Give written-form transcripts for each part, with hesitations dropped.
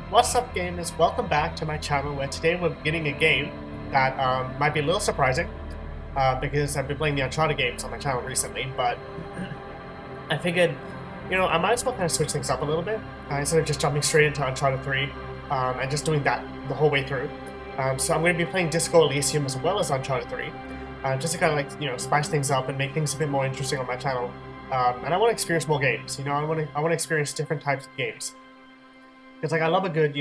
What's up, gamers? Welcome back to my channel where today we're beginning a game that might be a little surprising because I've been playing the Uncharted games on my channel recently, but I figured, I might as well kind of switch things up a little bit instead of just jumping straight into Uncharted 3 and just doing that the whole way through. So I'm going to be playing Disco Elysium as well as Uncharted 3, just to kind of spice things up and make things a bit more interesting on my channel. And I want to experience more games. I want to experience different types of games. Because I love a good,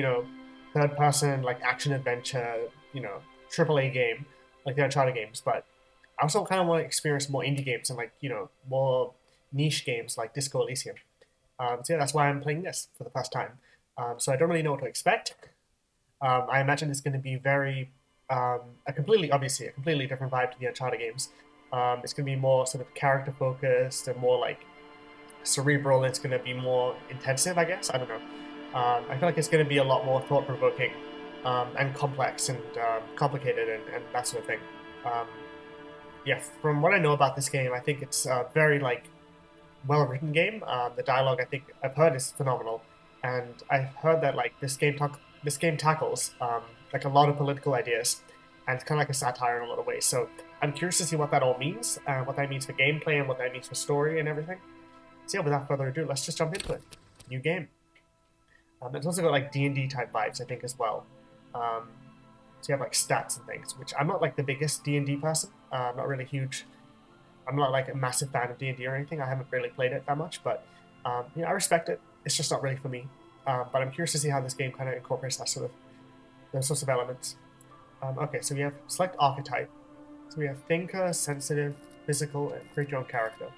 third person action adventure, AAA game like the Uncharted games. But I also kind of want to experience more indie games and more niche games like Disco Elysium. So yeah, that's why I'm playing this for the first time. So I don't really know what to expect. I imagine it's going to be very obviously a completely different vibe to the Uncharted games. It's going to be more sort of character focused and more cerebral. And it's going to be more intensive, I guess. I don't know. I feel like it's going to be a lot more thought-provoking and complex and complicated and that sort of thing. Um, yeah, from what I know about this game, I think it's a very well-written game. The dialogue I think I've heard is phenomenal, and I've heard that this game tackles a lot of political ideas, and it's kind of like a satire in a lot of ways. So I'm curious to see what that all means, what that means for gameplay, and what that means for story and everything. So yeah, without further ado, let's just jump into it. New game. It's also got D&D type vibes, I think, as well. So you have stats and things, which I'm not the biggest D&D person. I'm not really huge. I'm not a massive fan of D&D or anything. I haven't really played it that much, but I respect it. It's just not really for me. But I'm curious to see how this game kind of incorporates those sorts of elements. Okay, so we have select archetype. So we have thinker, sensitive, physical, and create your own character.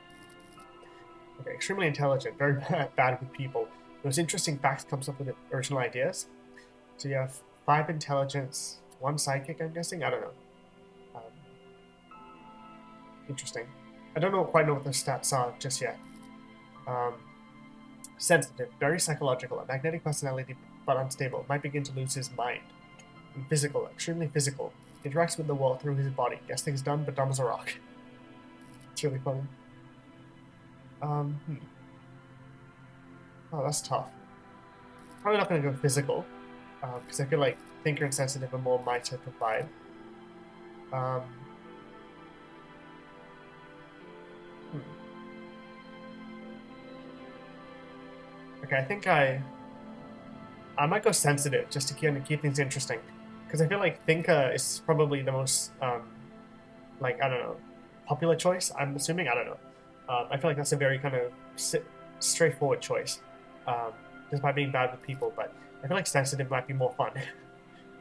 Okay, extremely intelligent, very bad with people. Those interesting facts comes up with original ideas. So you have 5 intelligence, 1 psychic, I'm guessing? I don't know. Interesting. I don't quite know what the stats are just yet. Sensitive, very psychological, a magnetic personality but unstable, might begin to lose his mind. And physical, extremely physical, interacts with the world through his body, gets things done but dumb as a rock. It's really funny. Oh, that's tough. Probably not going to go physical, because I feel like thinker and sensitive are more my type of vibe. Okay, I think I might go sensitive just to keep things interesting, because I feel like thinker is probably the most I don't know, popular choice. I'm assuming, I don't know. I feel like that's a very kind of straightforward choice. Despite being bad with people, but I feel like sensitive might be more fun.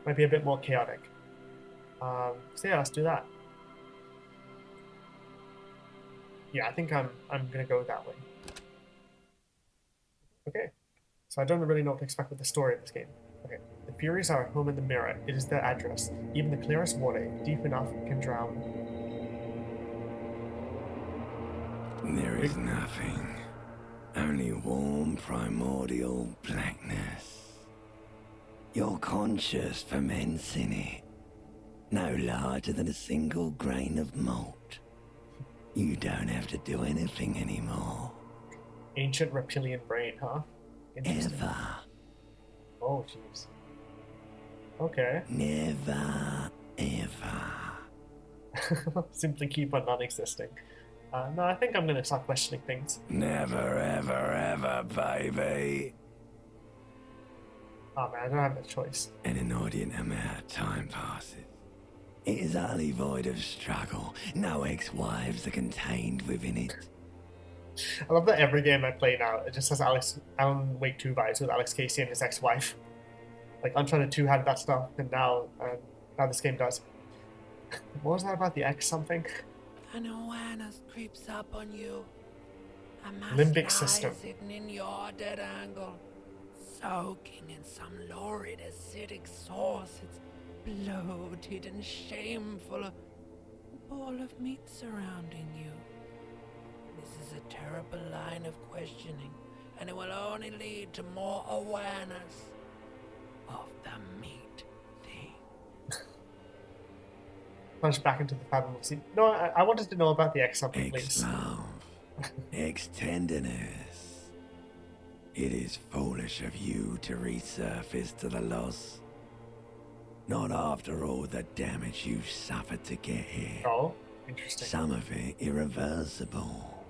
Might be a bit more chaotic. So yeah, let's do that. Yeah, I think I'm gonna go that way. Okay, so I don't really know what to expect with the story of this game. Okay, the Furies are at home in the mirror. It is their address. Even the clearest water, if deep enough, can drown. There is nothing. Only warm primordial blackness. Your conscious ferments in it. No larger than a single grain of malt. You don't have to do anything anymore. Ancient reptilian brain, huh? Ever. Oh, jeez. Okay. Never, ever. Simply keep on non-existing. No, I think I'm gonna start questioning things. Never, ever, ever, baby. Oh man, I don't have a choice. An inordinate amount of time passes. It is utterly void of struggle. No ex-wives are contained within it. I love that every game I play now, it just has Alan Wake 2 vibes with Alex Casey and his ex-wife. Uncharted 2 had that stuff, and now this game does. What was that about the X something? An awareness creeps up on you. A Limbic system. sitting in your dead angle, soaking in some lurid acidic sauce. It's bloated and shameful. A ball of meat surrounding you. This is a terrible line of questioning, and it will only lead to more awareness of the meat thing. Plunge back into the fathomless sea. No, I wanted to know about the X something, please. Ex-love. Ex-tenderness. It is foolish of you to resurface to the loss. Not after all the damage you've suffered to get here. Oh, interesting. Some of it irreversible.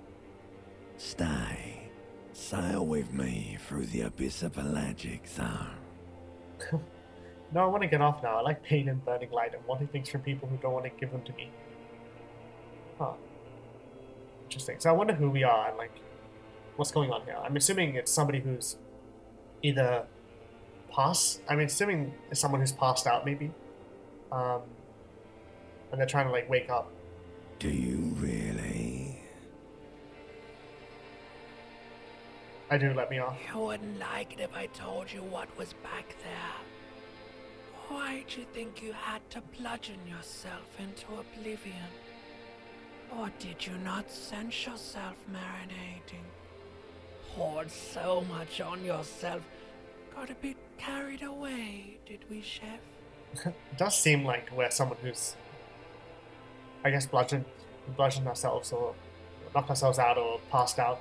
Stay. Sail with me through the abyss of pelagic zone. No, I want to get off now. I like pain and burning light and wanting things from people who don't want to give them to me. Huh. Interesting. So I wonder who we are and like what's going on here. I'm assuming it's somebody who's either assuming it's someone who's passed out maybe. And they're trying to like wake up. Do you really? I do, let me off. You wouldn't like it if I told you what was back there. Why'd you think you had to bludgeon yourself into oblivion? Or did you not sense yourself marinating? Poured so much on yourself, got a bit carried away, did we, Chef? It does seem like we're someone who's, I guess, bludgeoned ourselves or knocked ourselves out or passed out.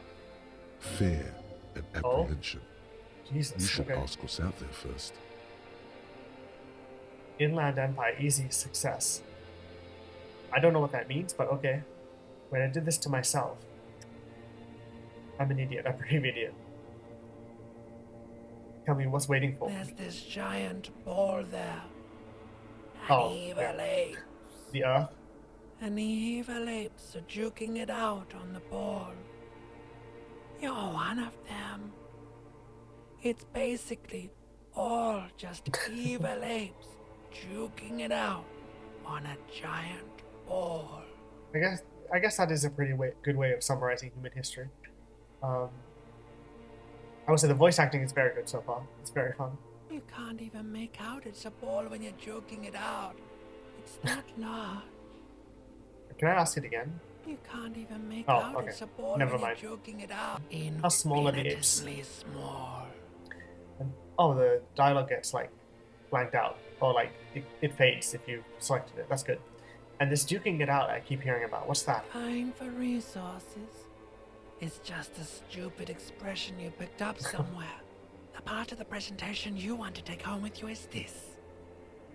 Fear and apprehension. Jesus, You should okay. ask what's out there first. Inland Empire, easy success. I don't know what that means, but okay. When I did this to myself. I'm an idiot, I'm a brave idiot. Tell me what's waiting for me. There's this giant ball there. Oh, An evil yeah. ape. The Earth? And the evil apes are juking it out on the ball. You're one of them. It's basically all just evil apes juking it out on a giant ball. I guess that is a pretty good way of summarizing human history. I would say the voice acting is very good so far. It's very fun. You can't even make out it's a ball when you're joking it out. It's that large. Can I ask it again? You can't even make Oh, out okay. it's a ball Never when mind. you're joking it out. How small are the apes? Infinitesimally small. And, oh, the dialogue gets like blanked out, or like it fades if you selected it. That's good. And this duking it out I keep hearing about. What's that? Vying for resources. It's just a stupid expression you picked up somewhere. The part of the presentation you want to take home with you is this.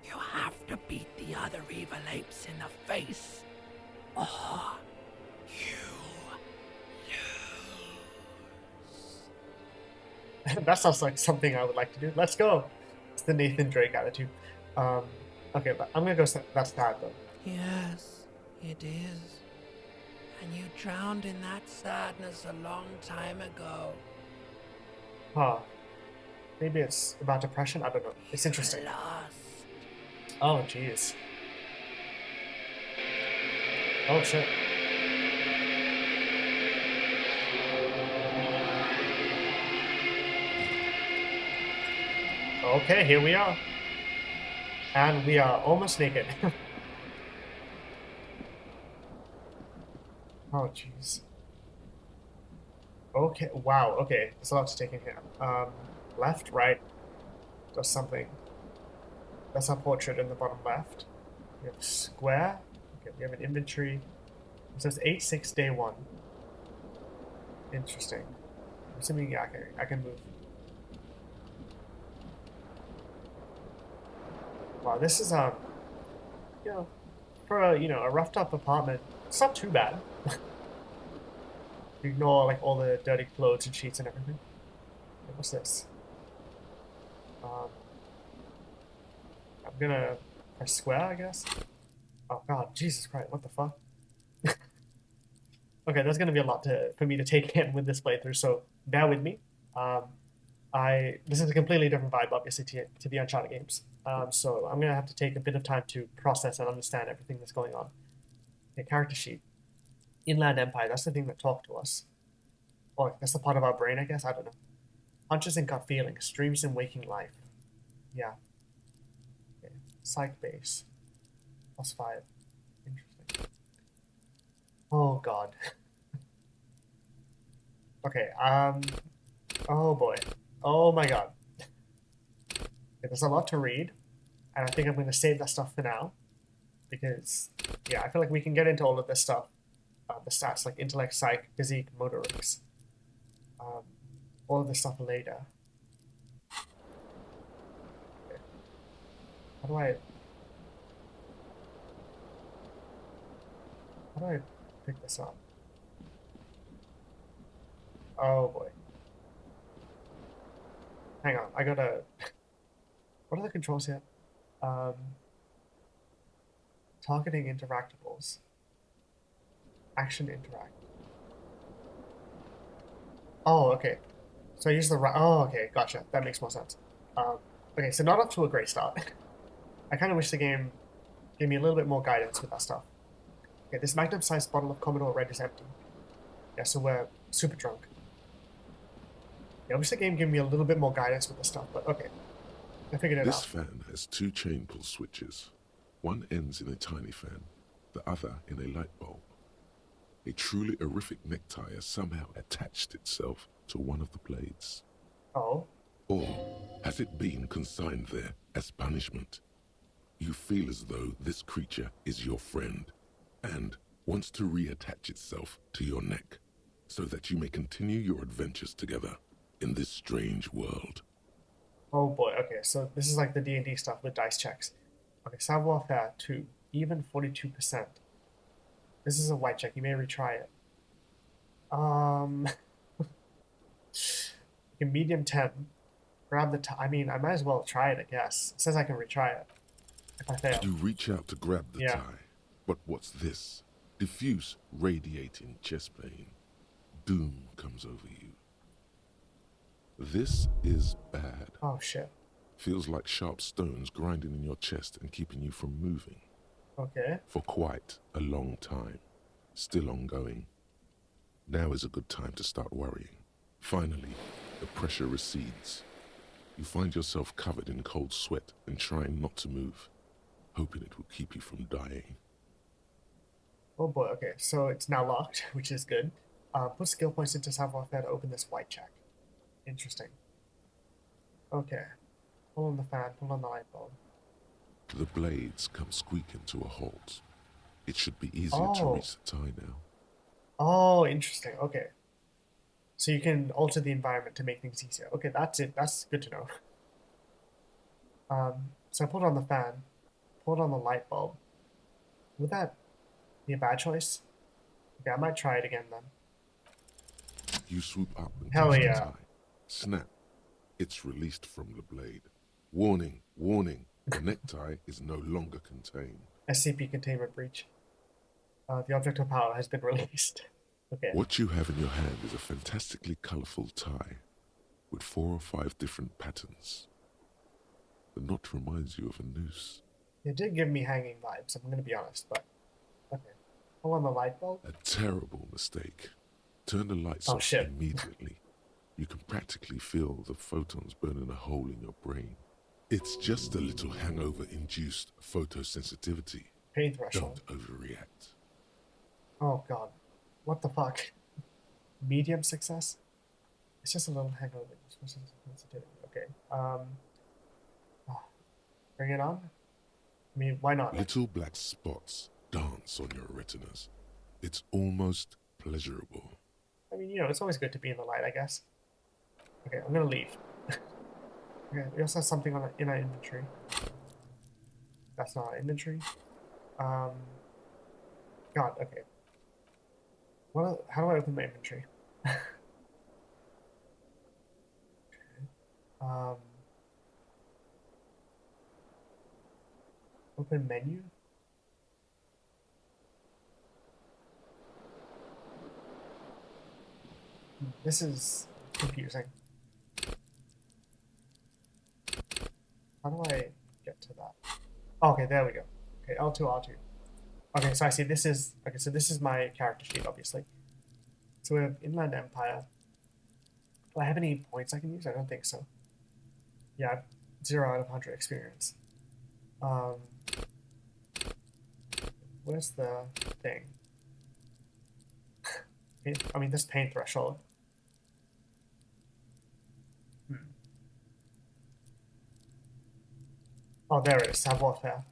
You have to beat the other evil apes in the face. Or you lose. That sounds like something I would like to do. Let's go. It's the Nathan Drake attitude. Okay, but I'm gonna go. That's sad though. Yes, it is. And you drowned in that sadness a long time ago. Huh. Maybe it's about depression. I don't know. It's interesting. Lost. Oh, jeez. Oh shit. Okay, here we are. And we are almost naked. Oh, jeez. Okay, wow, okay. There's a lot to take in here. Left, right, does something. That's our portrait in the bottom left. We have square. Okay, we have an inventory. It says 8-6 day 1. Interesting. I'm assuming, yeah, I can move. Wow, this is you know, for a roughed up apartment, it's not too bad. Ignore like all the dirty clothes and sheets and everything. What's this? I'm gonna press square, I guess. Oh god, Jesus Christ, what the fuck? Okay, there's gonna be a lot for me to take in with this playthrough, so bear with me. This is a completely different vibe, obviously, to the Uncharted games. So I'm gonna have to take a bit of time to process and understand everything that's going on. Okay, character sheet. Inland Empire, that's the thing that talked to us. Or that's the part of our brain, I guess, I don't know. Hunches and gut feelings, dreams and waking life. Yeah. Okay. Psych base. +5. Interesting. Oh god. Okay, oh boy. Oh my god. Okay, there's a lot to read, and I think I'm going to save that stuff for now, because, yeah, I feel like we can get into all of this stuff. The stats like intellect, psych, physique, motorics. all of this stuff later. Okay. How do I pick this up? Oh boy. Hang on, I gotta... What are the controls here? Um, Targeting interactables. Action interact. Oh, okay. So I use the right... Oh, okay, gotcha. That makes more sense. Okay, so not off to a great start. I kind of wish the game gave me a little bit more guidance with that stuff. Okay, this magnum-sized bottle of Commodore Red is empty. Yeah, so we're super drunk. Yeah, I wish the game gave me a little bit more guidance with the stuff, but okay. I figured it This out. fan has 2 chain pull switches. One ends in a tiny fan, the other in a light bulb. A truly horrific necktie has somehow attached itself to one of the blades. Oh. Or has it been consigned there as punishment? You feel as though this creature is your friend and wants to reattach itself to your neck so that you may continue your adventures together in this strange world. Oh boy, okay, so this is like the D&D stuff with dice checks. Okay, savoir-faire 2, even 42%. This is a white check, you may retry it. Okay, medium 10. Grab the I mean, I might as well try it, I guess. It says I can retry it if I fail. You reach out to grab the Yeah. tie, but what's this? Diffuse, radiating chest pain. Doom comes over you. This is bad. Oh shit. Feels like sharp stones grinding in your chest and keeping you from moving. Okay. For quite a long time. Still ongoing. Now is a good time to start worrying. Finally, the pressure recedes. You find yourself covered in cold sweat and trying not to move, hoping it will keep you from dying. Oh boy, okay, so it's now locked, which is good. Put skill points into savoir-faire to open this white check. Interesting. Okay. Pull on the fan, pull on the light bulb. The blades come squeaking to a halt. It should be easier to Oh. reach the tie now. Oh, interesting. Okay. So you can alter the environment to make things easier. Okay, that's it. That's good to know. So I pulled on the fan, pulled on the light bulb. Would that be a bad choice? Okay, I might try it again then. You swoop up and Hell touch yeah. the tie. Snap. It's released from the blade. Warning, warning. The necktie is no longer contained. SCP containment breach. The object of power has been released. Okay. What you have in your hand is a fantastically colorful tie with 4 or 5 different patterns. The knot reminds you of a noose. It did give me hanging vibes, I'm gonna be honest, but okay. Pull on the light bulb. A terrible mistake. Turn the lights Oh, off shit. immediately. You can practically feel the photons burning a hole in your brain. It's just a little hangover-induced photosensitivity. Pain threshold. Don't overreact. Oh god. What the fuck? Medium success? It's just a little hangover. Okay. Bring it on? I mean, why not? Little black spots dance on your retinas. It's almost pleasurable. I mean, you know, it's always good to be in the light, I guess. Okay, I'm gonna leave. Okay, we also have something on in our inventory. That's not our inventory. God, okay. How do I open my inventory? Okay. Open menu? This is confusing. How do I get to that? Oh, okay, there we go. Okay, L2, R2. Okay, so I see this is... Okay, so this is my character sheet, obviously. So we have Inland Empire. Do I have any points I can use? I don't think so. Yeah, I have 0 out of 100 experience. Where's the thing? I mean, this pain threshold. Oh, there it is. Savoir-faire.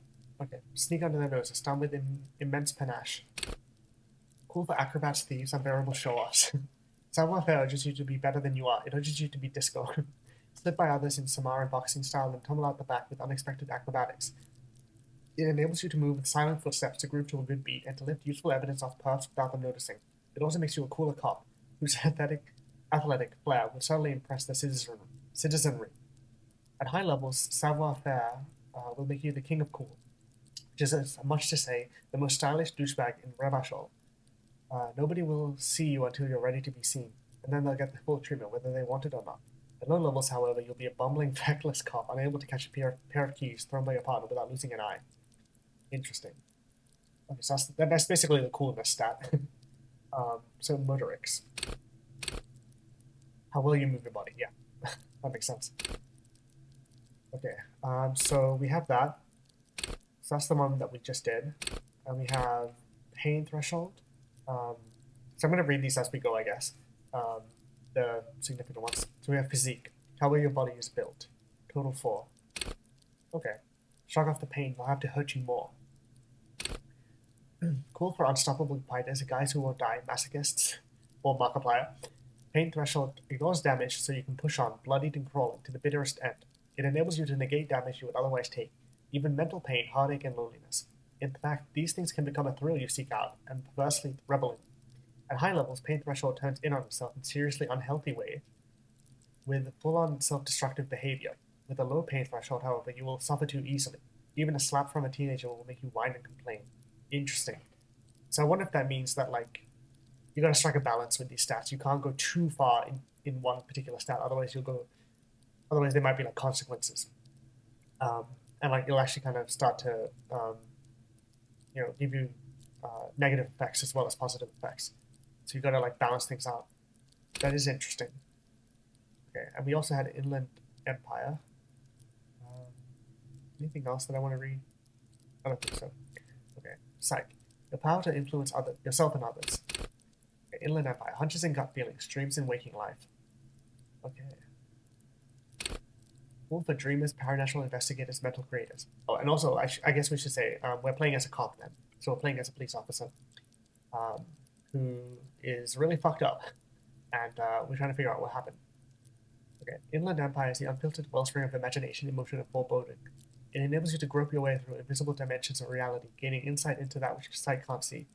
Okay. Sneak under their noses. Stun with immense panache. Cool for acrobats, thieves, unbearable show-offs. Savoir-faire urges you to be better than you are. It urges you to be disco. Slip by others in Samara boxing style and tumble out the back with unexpected acrobatics. It enables you to move with silent footsteps to groove to a good beat and to lift useful evidence off perfs without them noticing. It also makes you a cooler cop, whose athletic flair will certainly impress the citizenry. At high levels, savoir-faire will make you the king of cool, which is as much to say the most stylish douchebag in Revachol. Nobody will see you until you're ready to be seen, and then they'll get the full treatment whether they want it or not. At low levels, however, you'll be a bumbling, feckless cop, unable to catch a pair of keys thrown by your partner without losing an eye. Interesting. Okay, so that's basically the coolness stat. So motorics. How well you move your body? Yeah, that makes sense. Okay, so we have that. So that's the one that we just did. And we have pain threshold. So I'm going to read these as we go, I guess. The significant ones. So we have physique. How well your body is built. Total 4. Okay. Shrug off the pain. We'll have to hurt you more. Cool for unstoppable fighters, guys who won't die, masochists, or Markiplier. Pain threshold ignores damage so you can push on, bloodied and crawling, to the bitterest end. It enables you to negate damage you would otherwise take, even mental pain, heartache, and loneliness. In fact, these things can become a thrill you seek out, and perversely revel in. At high levels, pain threshold turns in on itself in seriously unhealthy ways, with full-on self-destructive behavior. With a low pain threshold, however, you will suffer too easily. Even a slap from a teenager will make you whine and complain. Interesting. So I wonder if that means that, like, you gotta strike a balance with these stats. You can't go too far in one particular stat, otherwise there might be like consequences. And like it'll actually kind of start to give you negative effects as well as positive effects. So you gotta like balance things out. That is interesting. Okay, and we also had Inland Empire. Anything else that I want to read? I don't think so. Okay, Psych. The power to influence yourself and others. Okay, Inland Empire. Hunches and gut feelings. Dreams in waking life. Okay. Cool for dreamers, paranormal investigators, mental creators. Oh, and also, I guess we should say, we're playing as a cop then. So we're playing as a police officer who is really fucked up. And we're trying to figure out what happened. Okay. Inland Empire is the unfiltered wellspring of imagination, emotion, and foreboding. It enables you to grope your way through invisible dimensions of reality, gaining insight into that which sight can't see.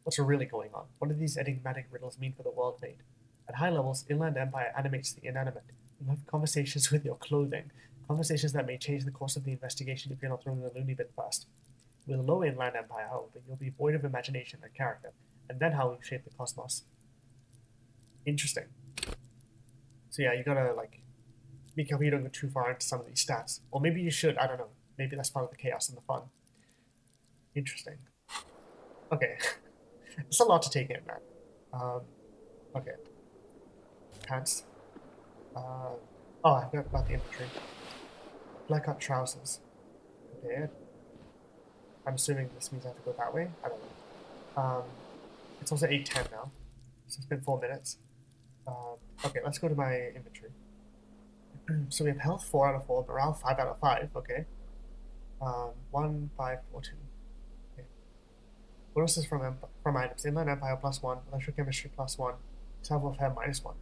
What's really going on? What do these enigmatic riddles mean for the world fate? At high levels, Inland Empire animates the inanimate. You have conversations with your clothing, conversations that may change the course of the investigation if you're not thrown in the loony bin first. With a low Inland Empire, however, you'll be void of imagination and character, and then how you shape the cosmos. Interesting. So yeah, you gotta like be careful you don't go too far into some of these stats. Or maybe you should, I don't know. Maybe that's part of the chaos and the fun. Interesting. Okay. It's a lot to take in, man. Okay. Pants. Oh, I forgot about the infantry. Black cut trousers. Okay. I'm assuming this means I have to go that way. I don't know. It's also 8:10 now. So it's been 4 minutes. Okay, let's go to my inventory. So we have health 4 out of 4, morale 5 out of 5. Okay. 1, 5, 4, 2. Okay. Bonuses from items. Inland Empire +1, electrochemistry +1, savoir-faire -1.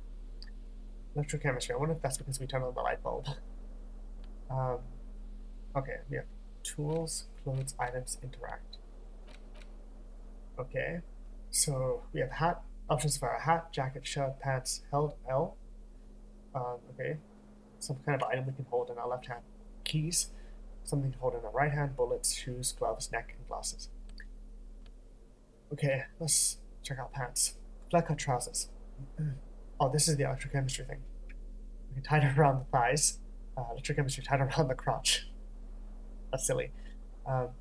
Electrochemistry. I wonder if that's because we turned on the light bulb. Okay, we have tools, clothes, items, interact. Okay, so we have hat. Options for a hat, jacket, shirt, pants, held L. Okay, some kind of item we can hold in our left hand. Keys, something to hold in our right hand. Bullets, shoes, gloves, neck, and glasses. Okay, let's check out pants. Flat cut trousers. Oh, this is the electrochemistry thing. We can tie it around the thighs. Electrochemistry tied around the crotch. That's silly.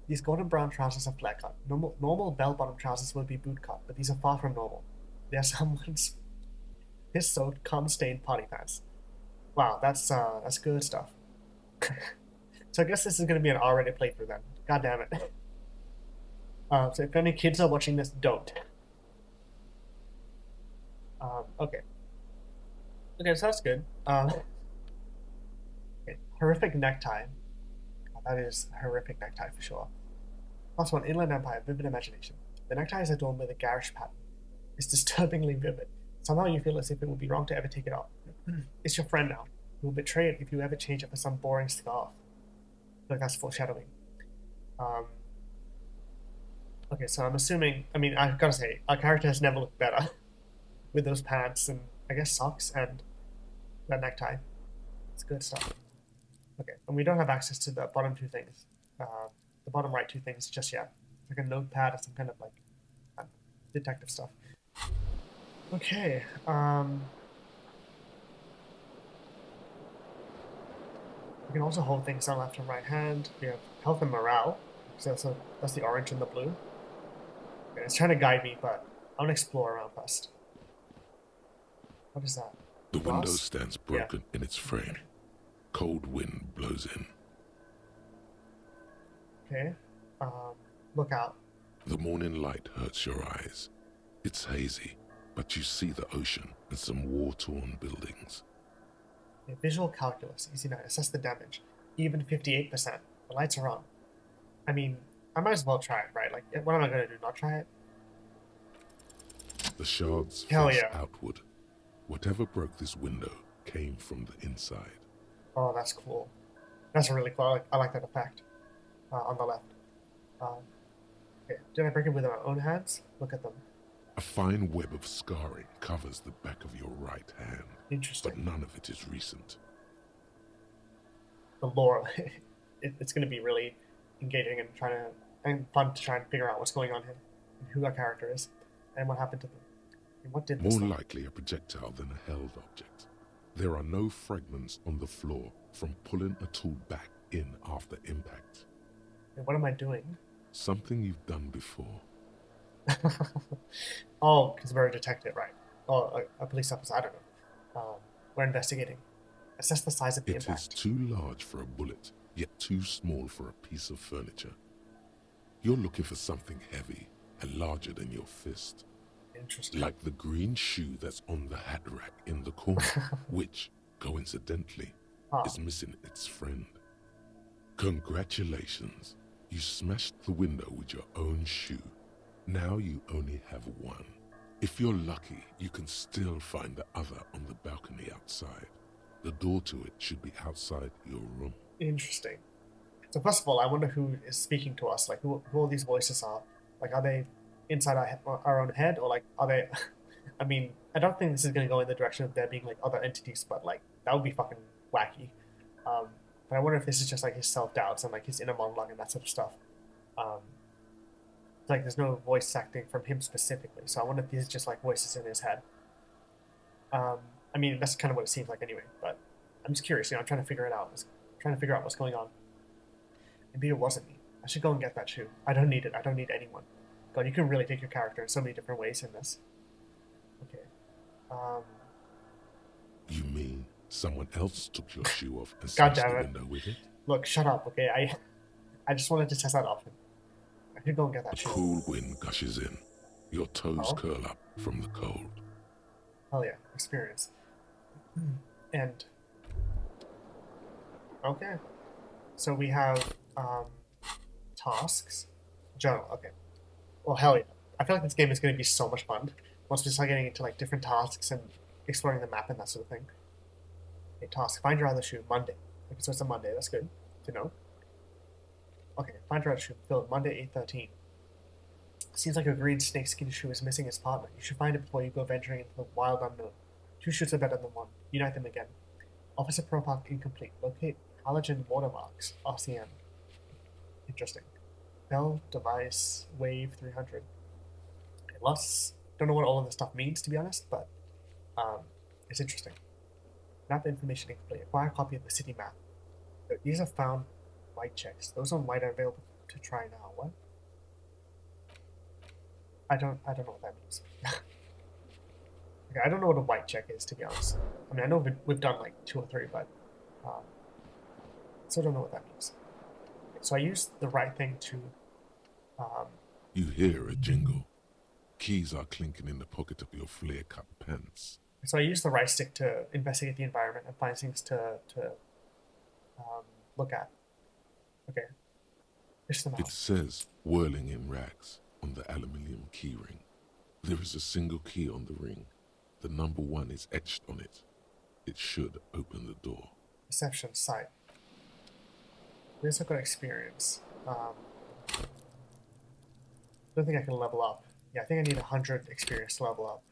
These golden brown trousers are flat cut. Normal bell-bottom trousers would be boot cut, but these are far from normal. They are someone's piss-soaked, cum-stained party pants. Wow, that's good stuff. So I guess this is going to be an R-rated playthrough then. God damn it. So if any kids are watching this, don't. Okay. Okay, so that's good. Okay. Horrific necktie. That is a horrific necktie for sure. Last one, Inland Empire, vivid imagination. The necktie is adorned with a garish pattern. It's disturbingly vivid. Somehow you feel as if it would be wrong to ever take it off. It's your friend now. You will betray it if you ever change it for some boring scarf. Like that's foreshadowing. Um, okay, so I'm assuming. I mean, I've got to say, our character has never looked better with those pants and I guess socks and that necktie. It's good stuff. Okay, and we don't have access to the bottom two things, the bottom right two things just yet. It's like a notepad or some kind of like detective stuff. Okay. We can also hold things on left and right hand. We have health and morale. So that's the orange and the blue. Okay, it's trying to guide me, but I want to explore around first. What is that? The window Glass? stands broken in its frame. Cold wind blows in. Okay. Look out. The morning light hurts your eyes. It's hazy, but you see the ocean and some war-torn buildings. Okay, visual calculus, easy 9. Assess the damage. Even 58%. The lights are on. I mean, I might as well try it, right? Like, what am I going to do? Not try it? The shards Hell face yeah. outward. Whatever broke this window came from the inside. Oh, that's cool. That's really cool. I like that effect on the left. Okay. Did I break it with my own hands? Look at them. A fine web of scarring covers the back of your right hand, Interesting. but none of it is recent. The lore, it's going to be really engaging and fun to try and figure out what's going on here, and who our character is, and what happened to them, and what did this More thing? likely a projectile than a held object. There are no fragments on the floor from pulling a tool back in after impact. And what am I doing? Something you've done before. Oh, because we're a detective, right? Oh, a police officer. I don't know. We're investigating. Assess the size of the It is impact. too large for a bullet, yet too small for a piece of furniture. You're looking for something heavy and larger than your fist. Interesting. Like the green shoe that's on the hat rack in the corner, which, coincidentally, is missing its friend. Congratulations. You smashed the window with your own shoe. Now you only have one. If you're lucky, you can still find the other on the balcony outside. The door to it should be outside your room. Interesting. So first of all, I wonder who is speaking to us. Like who all these voices are. Like, are they inside our own head, or like are they? I mean, I don't think this is going to go in the direction of there being like other entities, but like that would be fucking wacky. But I wonder if this is just like his self doubts and like his inner monologue and that sort of stuff. Like there's no voice acting from him specifically, so I wonder if these are just like voices in his head. I mean, that's kind of what it seems like anyway. But I'm just curious. I'm trying to figure it out. Trying to figure out what's going on. Maybe it wasn't me. I should go and get that shoe. I don't need it. I don't need anyone. God, you can really take your character in so many different ways in this. Okay. You mean someone else took your shoe off and God smashed the damn it. window with it? Look, shut up, okay? I just wanted to test that off him. I could go and get that A shoe. cool wind gushes in. Your toes Oh. curl up from the cold. Hell yeah, experience. And okay, so we have tasks, journal. Okay, well hell yeah. I feel like this game is going to be so much fun once we start getting into like different tasks and exploring the map and that sort of thing. Okay, task: find your other shoe. Monday. Okay, so it's a Monday. That's good to know. Okay, find your other shoe. Phil, Monday 8:13. Seems like a green snakeskin shoe is missing its partner. You should find it before you go venturing into the wild unknown. 2 shoes are better than 1. Unite them again. Officer profile incomplete. Locate halogen watermarks. RCM. Interesting. Bell device wave 300. Okay, lots. Don't know what all of this stuff means, to be honest, but it's interesting. Map information incomplete. Acquire a copy of the city map. These are found white checks. Those on white are available to try now. What? I don't know what that means. Okay, I don't know what a white check is, to be honest. I mean, I know we've done like 2 or 3, but still don't know what that means. Okay, so I used the right thing to. You hear a jingle. Keys are clinking in the pocket of your flare-cut pants. So I used the right stick to investigate the environment and find things to look at. Okay. Fish them out. It says whirling in rags on the aluminium key ring. There is a single key on the ring. The number 1 is etched on it. It should open the door. Perception, sight. We also got experience. Don't think I can level up. Yeah, I think I need 100 experience to level up.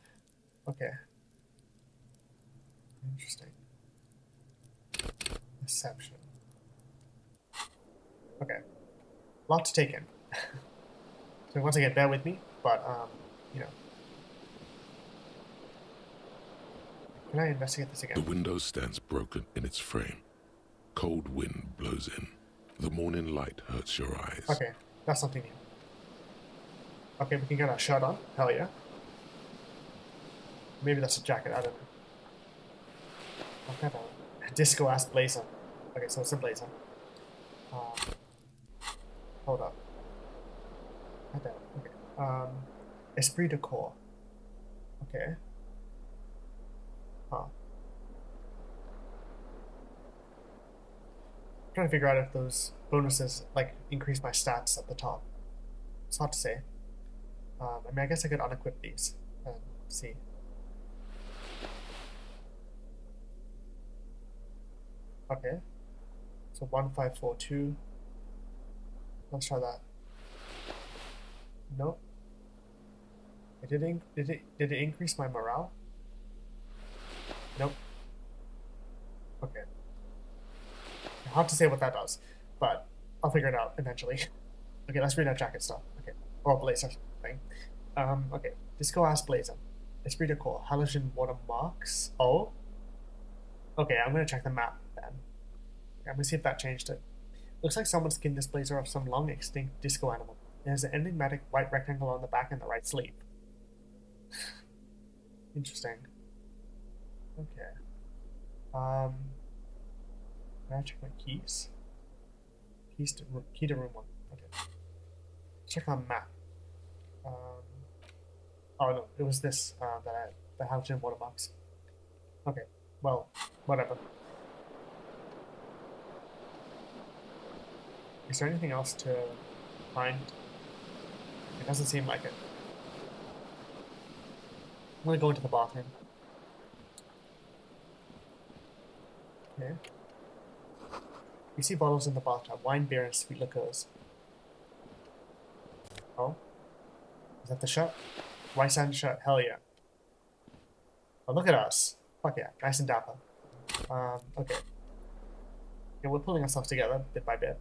Okay. Interesting. Perception. Okay. Lot to take in. So once again, bear with me, but, you know. Can I investigate this again? The window stands broken in its frame. Cold wind blows in. The morning light hurts your eyes. Okay, that's something new. Okay, we can get our shirt on. Hell yeah. Maybe that's a jacket, I don't know. What kind of disco-ass blazer? Okay, so it's a blazer. Hold up. Okay. Esprit de corps. Okay. Huh. I'm trying to figure out if those bonuses like increase my stats at the top. It's hard to say. I mean, I guess I could unequip these and see. Okay. So 1542. Let's try that. Nope. Did it increase my morale? Nope. Okay. Hard to say what that does, but I'll figure it out eventually. Okay, let's read our jacket stuff. Okay. Or blazer thing. Okay. Disco ass blazer. Esprit de corps. Halogen watermarks. Oh. Okay, I'm gonna check the map then. I'm gonna see if that changed it. Looks like someone skinned this blazer of some long extinct disco animal. It has an enigmatic white rectangle on the back and the right sleeve. Interesting. Okay. Can I check my keys? Key to room 1. Okay. Check on map. Oh no, it was this the halogen watermarks. Okay. Well, whatever. Is there anything else to find? It doesn't seem like it. I'm gonna go into the bathroom. Okay. You see bottles in the bathtub, wine, beer, and sweet liqueurs. Oh? Is that the shirt? White sand shirt, hell yeah. Oh, look at us. Fuck yeah, nice and dapper. Okay. Yeah, we're pulling ourselves together, bit by bit.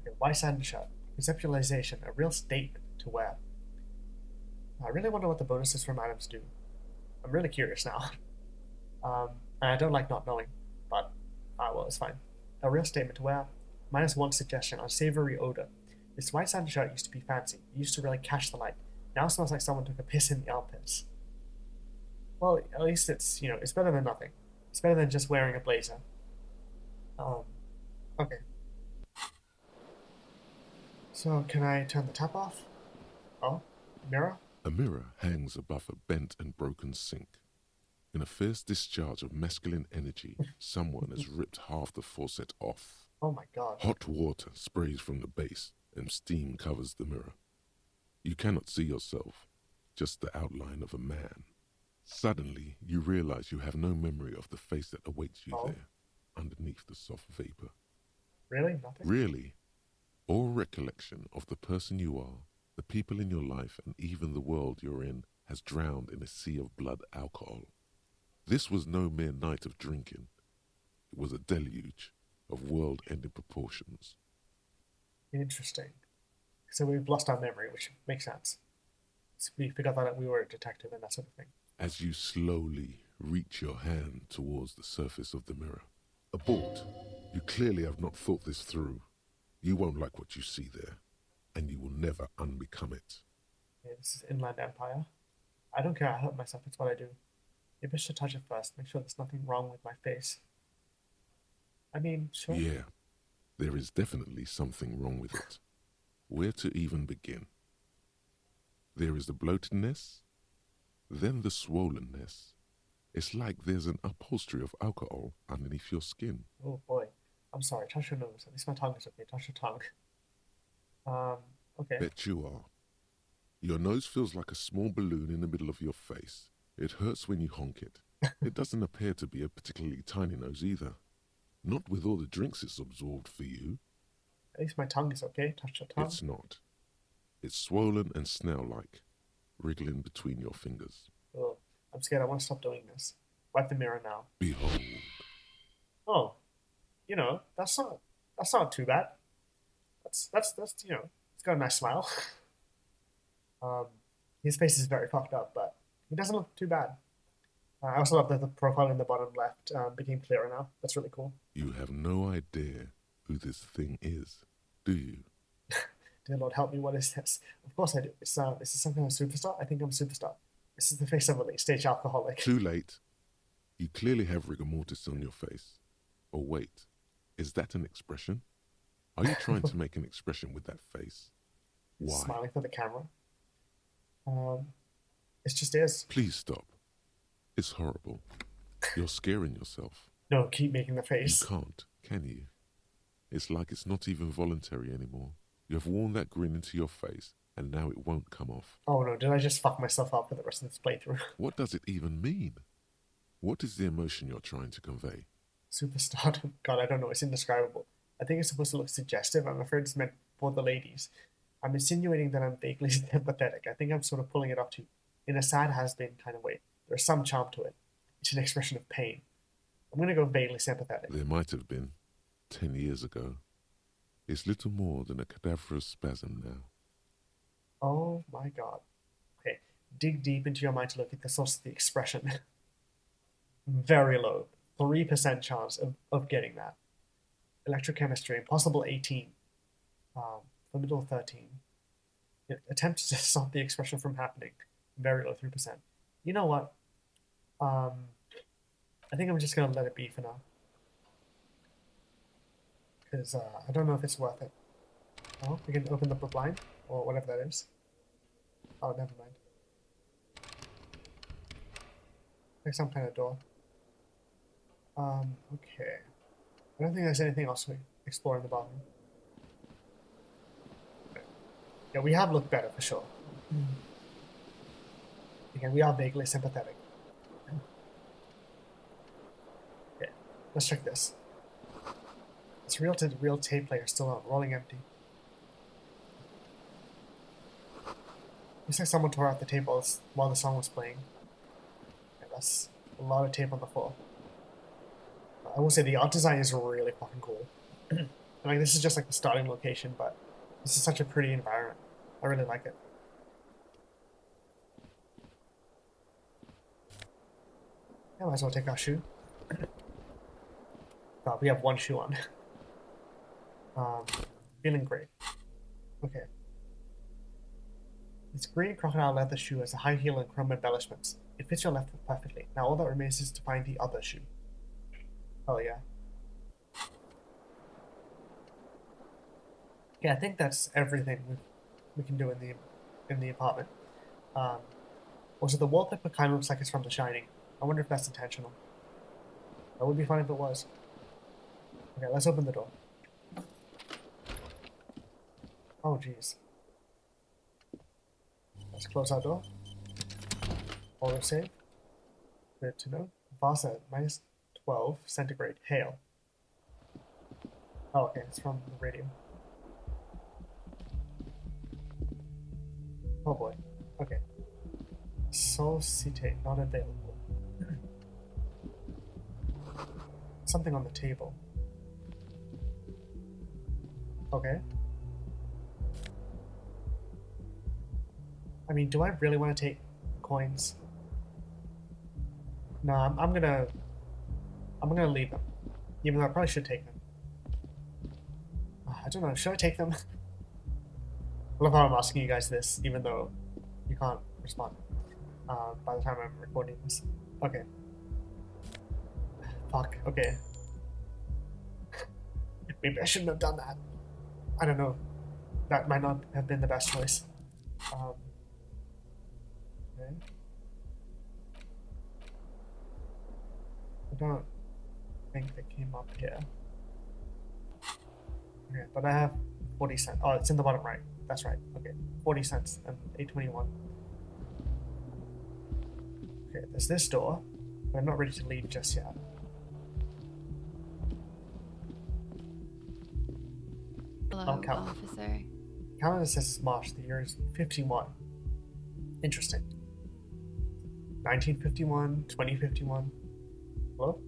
Okay, white sand shirt. Conceptualization, a real statement to wear. I really wonder what the bonuses from items do. I'm really curious now. And I don't like not knowing, but, well, it's fine. A real statement to wear. -1 suggestion, unsavory odor. This white sand shirt used to be fancy. It used to really catch the light. Now it smells like someone took a piss in the armpits. Well, at least it's, you know, it's better than nothing. It's better than just wearing a blazer. Okay. So, can I turn the tap off? Oh, mirror? A mirror hangs above a bent and broken sink. In a fierce discharge of masculine energy, someone has ripped half the faucet off. Oh my god. Hot water sprays from the base, and steam covers the mirror. You cannot see yourself, just the outline of a man. Suddenly, you realize you have no memory of the face that awaits you there, underneath the soft vapor. Really? Nothing? Really? All recollection of the person you are, the people in your life, and even the world you're in has drowned in a sea of blood alcohol. This was no mere night of drinking. It was a deluge of world-ending proportions. Interesting. So we've lost our memory, which makes sense. So we forgot that we were a detective and that sort of thing. As you slowly reach your hand towards the surface of the mirror. Abort. You clearly have not thought this through. You won't like what you see there, and you will never unbecome it. Yeah, this is Inland Empire. I don't care, I hurt myself, it's what I do. Maybe I should touch it first, make sure there's nothing wrong with my face. I mean, sure. Yeah, there is definitely something wrong with it. Where to even begin? There is the bloatedness, then the swollenness. It's like there's an upholstery of alcohol underneath your skin. Oh boy. I'm sorry, touch your nose. At least my tongue is okay. Touch your tongue. Okay. Bet you are. Your nose feels like a small balloon in the middle of your face. It hurts when you honk it. It doesn't appear to be a particularly tiny nose either. Not with all the drinks it's absorbed for you. At least my tongue is okay. Touch your tongue. It's not. It's swollen and snail-like, wriggling between your fingers. Ugh. I'm scared. I want to stop doing this. Wipe the mirror now. Behold. Oh, you know, that's not too bad. That's you know, it's got a nice smile. His face is very fucked up, but he doesn't look too bad. I also love that the profile in the bottom left became clearer now. That's really cool. You have no idea who this thing is, do you? Dear Lord, help me. What is this? Of course I do. Is this some kind of superstar? I think I'm a superstar. This is the face of a late-stage alcoholic. Too late. You clearly have rigor mortis on your face. Or wait, is that an expression? Are you trying to make an expression with that face? Why? Smiling for the camera. It just is. Please stop. It's horrible. You're scaring yourself. No, keep making the face. You can't, can you? It's like it's not even voluntary anymore. You have worn that grin into your face, and now it won't come off. Oh no, did I just fuck myself up for the rest of this playthrough? What does it even mean? What is the emotion you're trying to convey? Superstar. God, I don't know. It's indescribable. I think it's supposed to look suggestive. I'm afraid it's meant for the ladies. I'm insinuating that I'm vaguely sympathetic. I think I'm sort of pulling it off too, in a sad has-been kind of way. There's some charm to it. It's an expression of pain. I'm going to go vaguely sympathetic. There might have been 10 years ago. It's little more than a cadaverous spasm now. Oh my god. Okay, dig deep into your mind to look at the source of the expression. Very low. 3% chance of getting that. Electrochemistry, impossible 18. The middle 13. Attempt to stop the expression from happening. Very low, 3%. You know what? I think I'm just going to let it be for now. Because I don't know if it's worth it. Oh, we can open up the blind, or whatever that is. Oh, never mind. Like some kind of door. Okay. I don't think there's anything else to explore in the bathroom. Okay. Yeah, we have looked better for sure. Again, we are vaguely sympathetic. Okay, let's check this. This reel-to-reel tape player still on, rolling empty. Looks like someone tore out the tape while the song was playing. Okay, that's a lot of tape on the floor. I will say the art design is really fucking cool. Like, this is just like the starting location, but this is such a pretty environment. I really like it. Yeah, might as well take our shoe. God, we have one shoe on. Feeling great. Okay. This green crocodile leather shoe has a high heel and chrome embellishments. It fits your left foot perfectly. Now all that remains is to find the other shoe. Oh yeah. Yeah, I think that's everything we can do in the apartment. Also, the wallpaper kind of looks like it's from The Shining. I wonder if that's intentional. That would be fun if it was. Okay, let's open the door. Oh jeez. Let's close our door. Auto save. Good to know. Vasa, -12 centigrade. Hail. Oh, okay, it's from the radio. Oh boy. Okay. Societe, not available. Something on the table. Okay. I mean, do I really want to take coins? No, I'm gonna leave them. Even though I probably should take them. I don't know, should I take them? I love how I'm asking you guys this, even though you can't respond by the time I'm recording this. Okay. Fuck, okay. Maybe I shouldn't have done that. I don't know. That might not have been the best choice. Okay. I don't think they came up here. Okay, but I have 40 cents. Oh, it's in the bottom right. That's right. Okay, 40 cents and 8.21. Okay, there's this door, but I'm not ready to leave just yet. Hello, Cal- officer. Calendar says it's March, the year is 51. Interesting. 1951, 2051. Hello?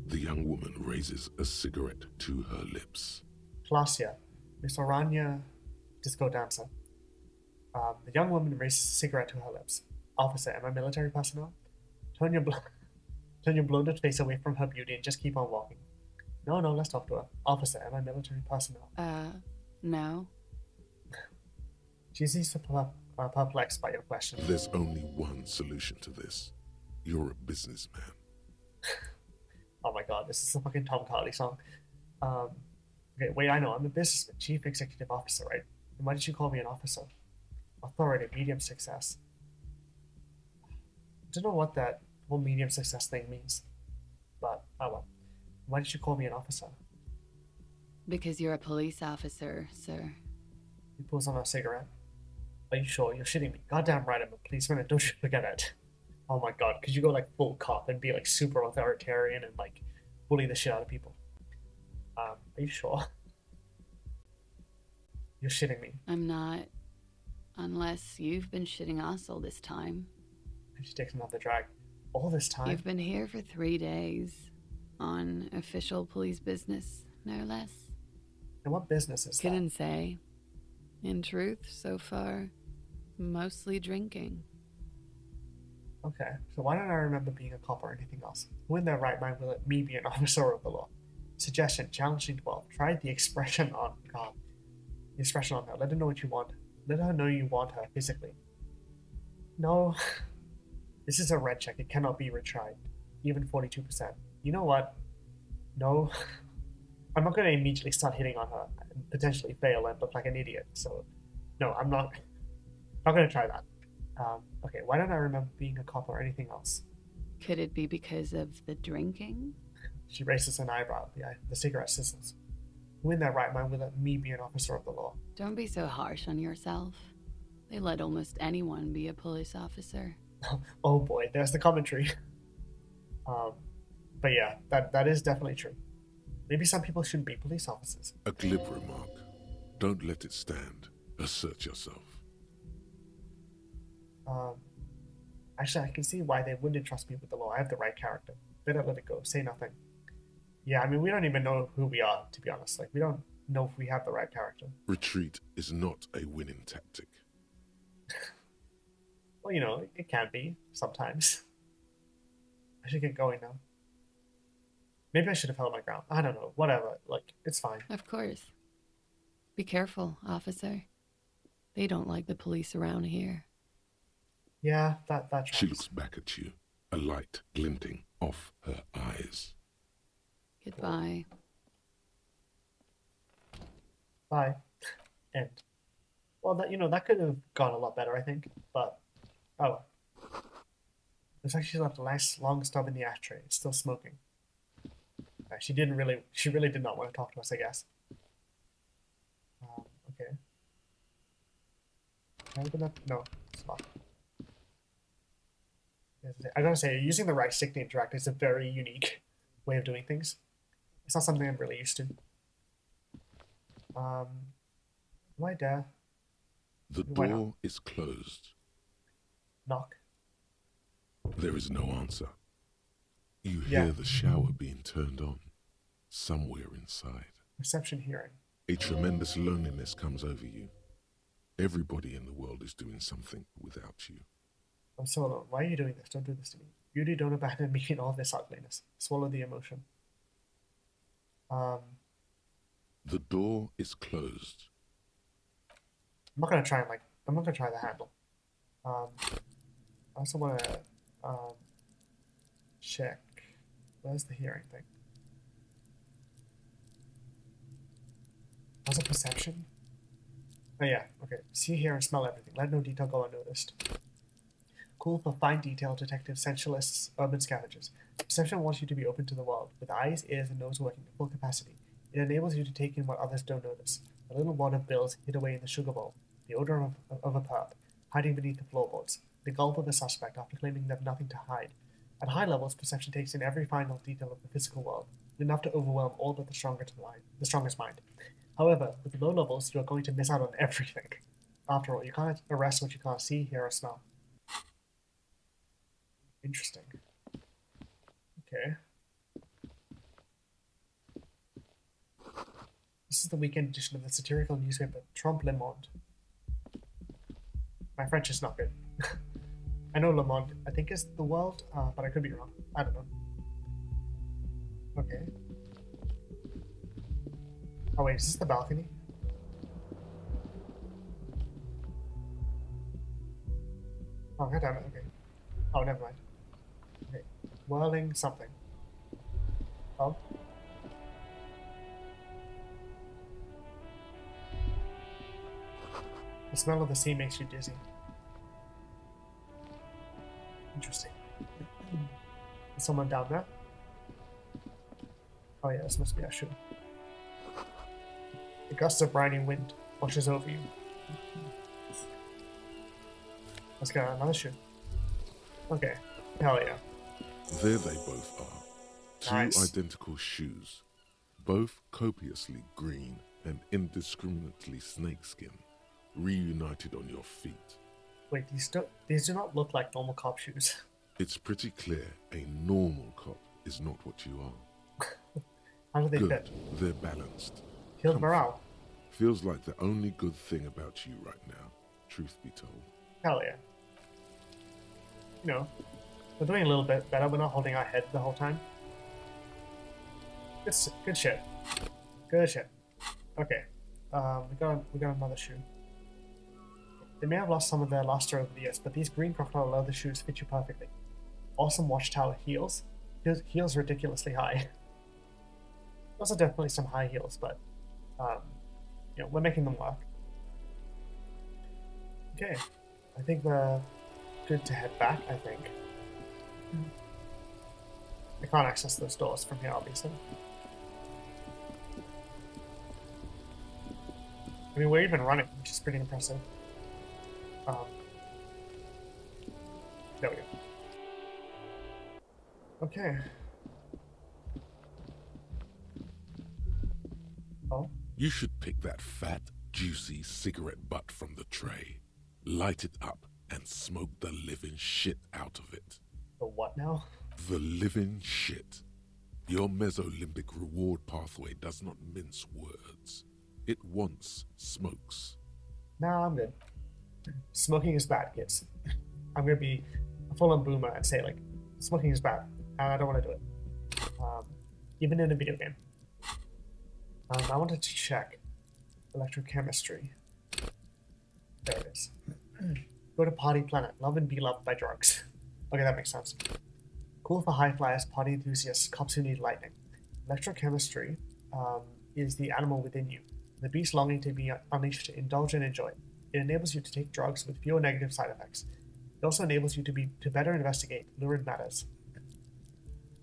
The young woman raises a cigarette to her lips. Klasia, Miss Orania, disco dancer. The young woman raises a cigarette to her lips. Officer, am I military personnel? Turn your bloated face away from her beauty and just keep on walking. No, let's talk to her. Officer, am I military personnel? No. She seems perplexed by your question. There's only one solution to this. You're a businessman. Oh my god, this is a fucking Tom Carly song. Okay, wait, I know, I'm a businessman, chief executive officer, right? And why did you call me an officer? Authority, medium success. I don't know what that whole medium success thing means, but oh well. Why did you call me an officer? Because you're a police officer, sir. He pulls on a cigarette. Are you sure? You're shitting me. Goddamn right, I'm a policeman, and don't you forget it. Oh my god, could you go like full cop and be like super authoritarian and like bully the shit out of people? Are you sure? You're shitting me. I'm not. Unless you've been shitting us all this time. And she takes another drag. All this time? You've been here for 3 days. On official police business, no less. And what business is that? Couldn't say. In truth, so far, mostly drinking. Okay, so why don't I remember being a cop or anything else? Who in their right mind will let me be an officer of the law? Suggestion, challenging 12. Try the expression on God. The expression on her. Let her know what you want. Let her know you want her physically. No. This is a red check. It cannot be retried. Even 42%. You know what? No. I'm not going to immediately start hitting on her and potentially fail and look like an idiot. So, no, I'm not going to try that. Okay, why don't I remember being a cop or anything else? Could it be because of the drinking? She raises an eyebrow. The cigarette sizzles. Who in their right mind will let me be an officer of the law? Don't be so harsh on yourself. They let almost anyone be a police officer. Oh boy, there's the commentary. But yeah, that is definitely true. Maybe some people shouldn't be police officers. A glib remark. Don't let it stand. Assert yourself. Actually, I can see why they wouldn't trust me with the law. I have the right character. Better let it go. Say nothing. Yeah, I mean, we don't even know who we are, to be honest. Like, we don't know if we have the right character. Retreat is not a winning tactic. Well, you know, it can be, sometimes. I should get going now. Maybe I should have held my ground. I don't know. Whatever. Like, it's fine. Of course. Be careful, officer. They don't like the police around here. Yeah, that tracks. She looks back at you, a light glinting off her eyes. Goodbye. Bye. End. Well, that could have gone a lot better, I think. But, oh well. Looks like she left a nice long stub in the ashtray. It's still smoking. She really did not want to talk to us, I guess. Okay. Can I open that? No, it's not. I gotta say, using the right stick to interact is a very unique way of doing things. It's not something I'm really used to. Do I dare? The Why not? door is closed. Knock. There is no answer. You Yeah. hear the shower being turned on, somewhere inside. Reception hearing. A tremendous loneliness comes over you. Everybody in the world is doing something without you. I'm so alone. Why are you doing this? Don't do this to me. Beauty, don't abandon me in all this ugliness. Swallow the emotion. The door is closed. I'm not gonna try the handle. I also wanna check. Where's the hearing thing? Was it perception? Oh yeah, okay. See, hear, and smell everything. Let no detail go unnoticed. Cool for fine detail detectives, sensualists, urban scavengers. Perception wants you to be open to the world, with eyes, ears, and nose working at full capacity. It enables you to take in what others don't notice. A little wad of bills hid away in the sugar bowl, the odor of a perp, hiding beneath the floorboards. the gulp of a suspect after claiming they have nothing to hide. At high levels, perception takes in every final detail of the physical world, enough to overwhelm all but the strongest mind. However, with low levels, you are going to miss out on everything. After all, you can't arrest what you can't see, hear, or smell. Interesting. Okay. This is the weekend edition of the satirical newspaper Trompe Le Monde. My French is not good. I know Le Monde, I think, is the world, but I could be wrong. I don't know. Okay. Oh wait, is this the balcony? Oh, goddammit, okay. Oh, never mind. Okay. Whirling something. Oh. The smell of the sea makes you dizzy. Interesting. Is someone down there? Oh yeah, this must be our shoe. The gusts of briny wind washes over you. Let's get another shoe. Okay. Hell yeah. There they both are. Two Nice. identical shoes, both copiously green and indiscriminately snakeskin, reunited on your feet. Wait, these do not look like normal cop shoes. It's pretty clear a normal cop is not what you are. How do they Good, fit? they're balanced. Killed Comfy. morale. Feels like the only good thing about you right now, truth be told. Hell yeah. You know, we're doing a little bit better. We're not holding our head the whole time. Good shit. Good shit. Okay. We got another shoe. They may have lost some of their luster over the years, but these green crocodile leather shoes fit you perfectly. Awesome watchtower heels. Heels ridiculously high. Those are definitely some high heels, but you know, we're making them work. Okay. I think we're good to head back, I think. I can't access those doors from here, obviously. I mean, we're even running, which is pretty impressive. There we go. Okay. Oh, You should pick that fat, juicy cigarette butt from the tray, light it up, and smoke the living shit out of it. the what now? The living shit. Your mesolimbic reward pathway does not mince words. It wants smokes. Nah, I'm good. Smoking is bad, kids. I'm gonna be a full-on boomer and say, like, smoking is bad, and I don't want to do it. Even in a video game. I wanted to check electrochemistry. There it is. Go to Party Planet. Love and be loved by drugs. Okay, that makes sense. Cool for high flyers, party enthusiasts, cops who need lightning. Electrochemistry is the animal within you, the beast longing to be unleashed to indulge and enjoy. It enables you to take drugs with fewer negative side effects. It also enables you to better investigate lurid matters.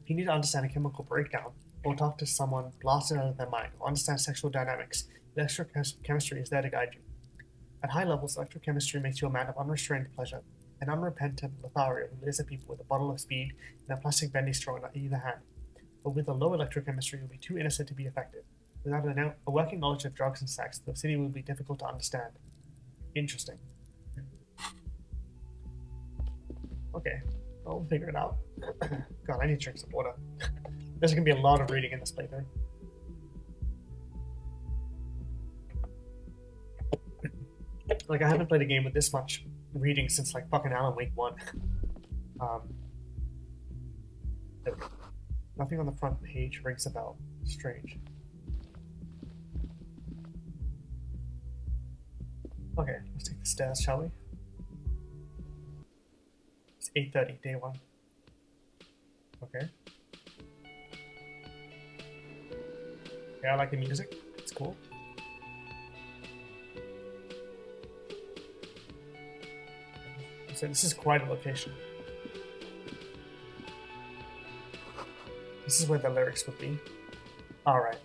If you need to understand a chemical breakdown, or talk to someone blasted out of their mind, or understand sexual dynamics, electrochemistry is there to guide you. At high levels, electrochemistry makes you a man of unrestrained pleasure, an unrepentant Lothario who lays at people with a bottle of speed and a plastic bendy straw in either hand. But with a low electrochemistry, you'll be too innocent to be effective. Without a working knowledge of drugs and sex, the city will be difficult to understand. Interesting. Okay, well, we'll figure it out. God, I need to drink some water. There's gonna be a lot of reading in this playthrough. Like, I haven't played a game with this much reading since, like, fucking Alan Wake 1. There we go. Nothing on the front page rings a bell. Strange. Okay, let's take the stairs, shall we? It's 8:30, day 1. Okay. Yeah, I like the music. It's cool. So this is quite a location. This is where the lyrics would be. Alright.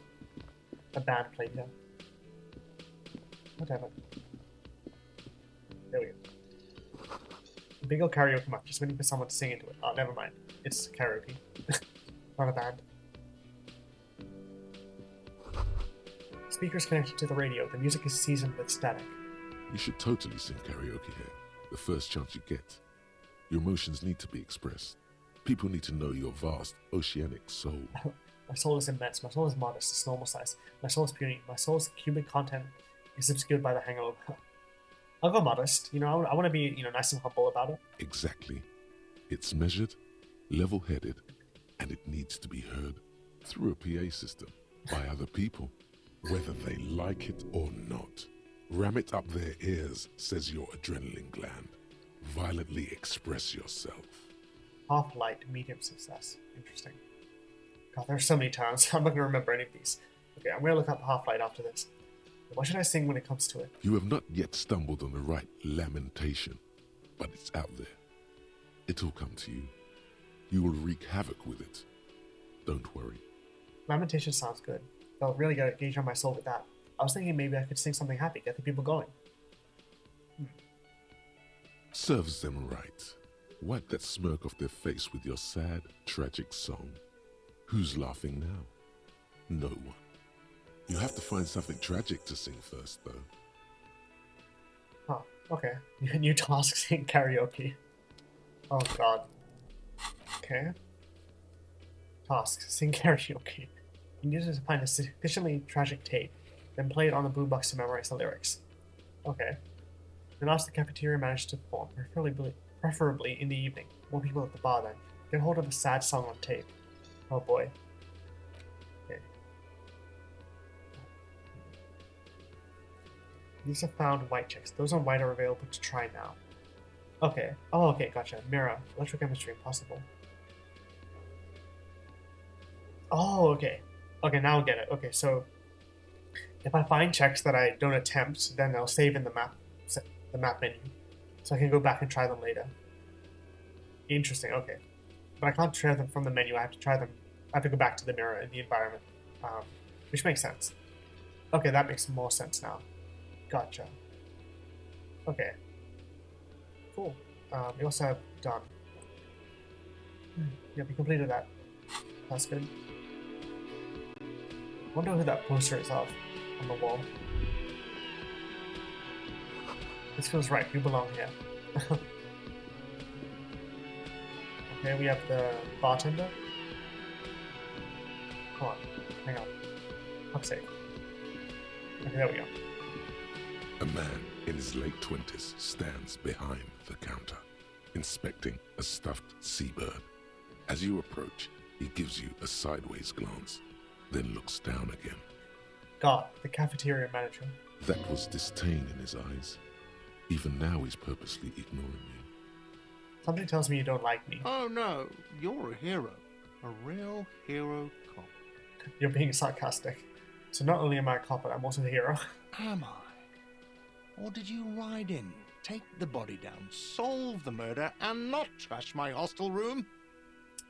The band played here. Whatever. There we go. Big old karaoke mic, just waiting for someone to sing into it. Oh, never mind. It's karaoke. Not a band. Speakers connected to the radio. The music is seasoned with static. You should totally sing karaoke here, the first chance you get. Your emotions need to be expressed. People need to know your vast, oceanic soul. My soul is immense. My soul is modest. It's normal size. My soul is puny. My soul's cubic content is obscured by the hangover. I'll go modest. You know, I want to be, nice and humble about it. Exactly. It's measured, level-headed, and it needs to be heard through a PA system by other people, whether they like it or not. Ram it up their ears, says your adrenaline gland. Violently express yourself. Half light, medium success. Interesting. God, there's so many terms. I'm not going to remember any of these. Okay, I'm going to look up half light after this. What should I sing when it comes to it? You have not yet stumbled on the right lamentation, but it's out there. It'll come to you. You will wreak havoc with it. Don't worry. Lamentation sounds good. I'll really get a gauge on my soul with that. I was thinking maybe I could sing something happy, get the people going. Serves them right. Wipe that smirk off their face with your sad, tragic song. Who's laughing now? No one. You have to find something tragic to sing first, though. Huh, okay. New task, sing karaoke. Oh god. Okay. Task, sing karaoke. You need to find a sufficiently tragic tape, then play it on the boombox to memorize the lyrics. Okay. Then ask the cafeteria manager to perform, preferably in the evening. More people at the bar then. Get hold of a sad song on tape. Oh boy. Okay. These are found white checks. Those on white are available to try now. Okay. Oh, okay, gotcha. Mirror. Electrochemistry impossible. Oh, okay. Okay, now I get it. Okay, so if I find checks that I don't attempt, then they'll save in the map menu. So I can go back and try them later. Interesting, okay. But I can't try them from the menu. I have to try them. I have to go back to the mirror in the environment. Which makes sense. Okay, that makes more sense now. Gotcha. Okay. Cool. We also have done. Yeah, we completed that. That's good. Wonder who that poster is of on the wall. This feels right. We belong here. Okay, we have the bartender. Come on, hang on. Fuck's sake. Okay, there we go. A man in his late 20s stands behind the counter, inspecting a stuffed seabird. As you approach, he gives you a sideways glance, then looks down again. God, the cafeteria manager. That was disdain in his eyes. Even now he's purposely ignoring you. Something tells me you don't like me. Oh no, you're a hero. A real hero cop. You're being sarcastic. So not only am I a cop, but I'm also the hero. Am I? Or did you ride in, take the body down, solve the murder, and not trash my hostel room?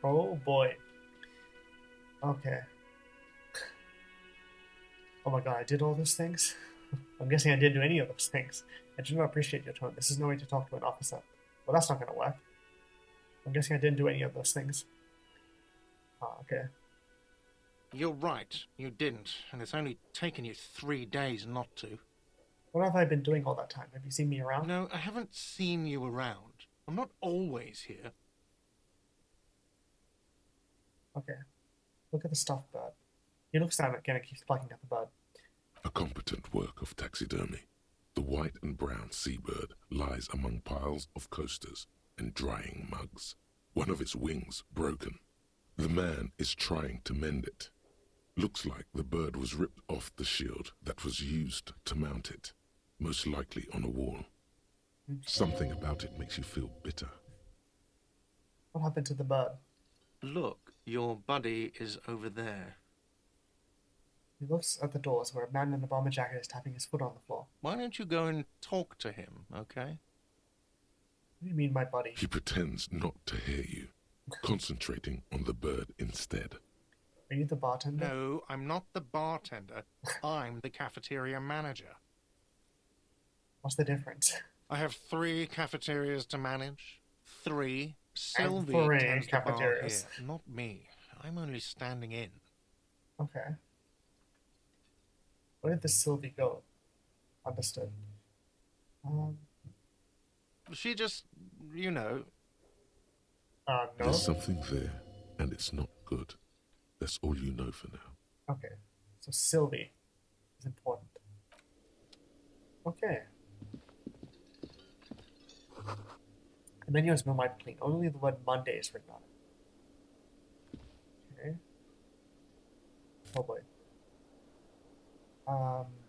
Oh boy. Okay. Oh my god, I did all those things? I'm guessing I didn't do any of those things. I do not appreciate your tone. This is no way to talk to an officer. Well, that's not going to work. I'm guessing I didn't do any of those things. Ah, okay. You're right, you didn't, and it's only taken you 3 days not to. What have I been doing all that time? Have you seen me around? No, I haven't seen you around. I'm not always here. Okay. Look at the stuffed bird. He looks down again and keeps plucking at the bird. A competent work of taxidermy. The white and brown seabird lies among piles of coasters and drying mugs. One of its wings broken. The man is trying to mend it. Looks like the bird was ripped off the shield that was used to mount it, most likely on a wall. Something about it makes you feel bitter. What happened to the bird? Look, your buddy is over there. He looks at the doors where a man in a bomber jacket is tapping his foot on the floor. Why don't you go and talk to him, okay? What do you mean, my buddy? He pretends not to hear you, concentrating on the bird instead. Are you the bartender? No, I'm not the bartender. I'm the cafeteria manager. What's the difference? I have 3 cafeterias to manage. 3. And Sylvie 3 tends the bar here, cafeterias. not me. I'm only standing in. Okay. Where did the Sylvie go? Understood. Um, She just, you know, no. There's something there, and it's not good. That's all you know for now. Okay. So Sylvie is important. Okay. The menu has been wiped clean. Only the word Monday is written on it. Okay. Oh boy.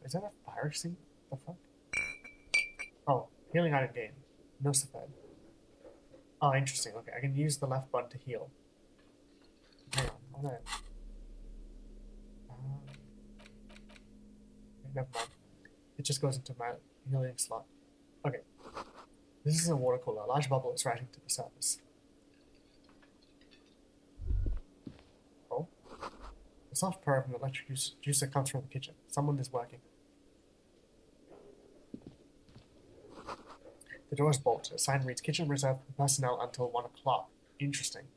Is that a fire scene? The fuck? Oh, healing item gain. No Safed. Oh, interesting. Okay, I can use the left button to heal. Hang on, I'm gonna... never mind. It just goes into my healing slot. Okay. This is a water cooler. A large bubble is rising to the surface. Oh. The soft purr from the electric juicer comes from the kitchen. Someone is working. The door is bolted. A sign reads, "Kitchen reserved for personnel until 1 o'clock." Interesting.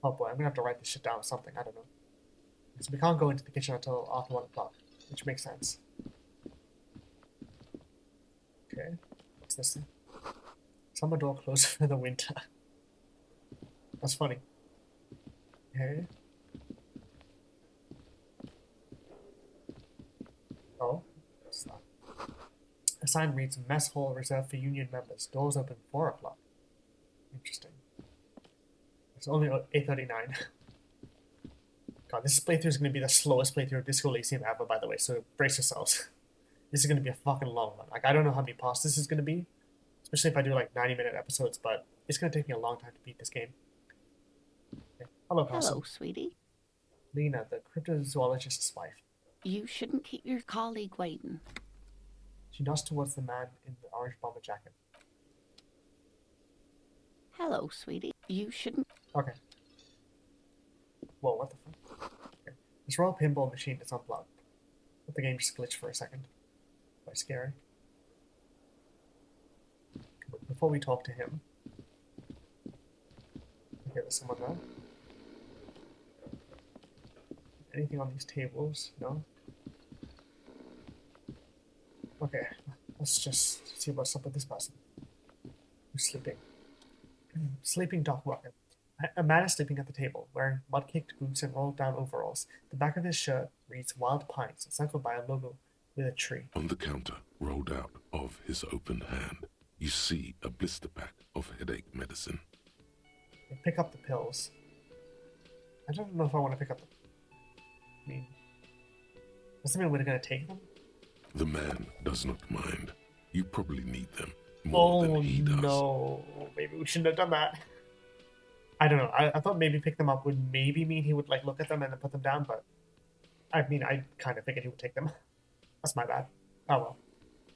Oh boy, I'm gonna have to write this shit down or something. I don't know. So we can't go into the kitchen until after 1 o'clock, which makes sense. Okay. What's this thing? Summer door closed for the winter. That's funny. Okay. Oh, what's that? A sign reads, "Mess hall reserved for union members. Doors open 4 o'clock." Interesting. It's only 8:39. God, this playthrough is going to be the slowest playthrough of Disco Elysium ever, by the way, so brace yourselves. This is going to be a fucking long one. Like, I don't know how many parts this is going to be, especially if I do like 90-minute episodes, but it's going to take me a long time to beat this game. Okay. Hello, person. Hello, sweetie. Lena, the cryptozoologist's wife. You shouldn't keep your colleague waiting. She nods towards the man in the orange bomber jacket. Hello, sweetie. You shouldn't... Okay. Whoa, what the fuck? Okay. This royal pinball machine is unplugged. But the game just glitched for a second. Quite scary. But before we talk to him... Okay, there's someone there. Anything on these tables? No? Okay, let's just see what's up with this person. Who's sleeping? Sleeping dock worker. A man is sleeping at the table, wearing mud-caked boots and rolled-down overalls. The back of his shirt reads "Wild Pines," encircled by a logo with a tree. On the counter, rolled out of his open hand, you see a blister pack of headache medicine. I pick up the pills. I don't know if I want to pick up the... I mean... Does that mean we're going to take them? The man does not mind. You probably need them more than he does. No. Maybe we shouldn't have done that. I don't know. I thought maybe pick them up would maybe mean he would like look at them and then put them down, but I mean, I kind of figured he would take them. That's my bad. Oh well.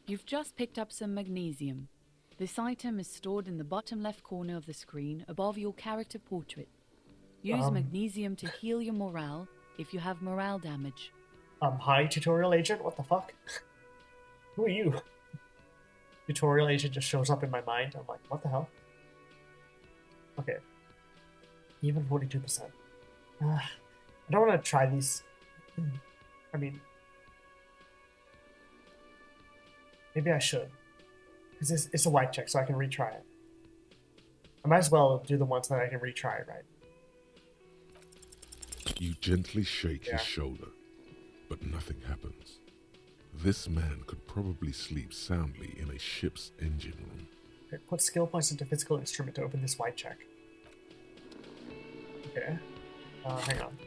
You've just picked up some magnesium. This item is stored in the bottom left corner of the screen above your character portrait. Use magnesium to heal your morale if you have morale damage. Hi, tutorial agent? What the fuck? Who are you? Tutorial agent just shows up in my mind. I'm like, what the hell? Okay. Even 42%. I don't want to try these. I mean, maybe I should. Because it's a white check, so I can retry it. I might as well do the ones that I can retry, right? You gently shake his shoulder, but nothing happens. This man could probably sleep soundly in a ship's engine room. Okay, put skill points into physical instrument to open this white check. Okay. Hang on.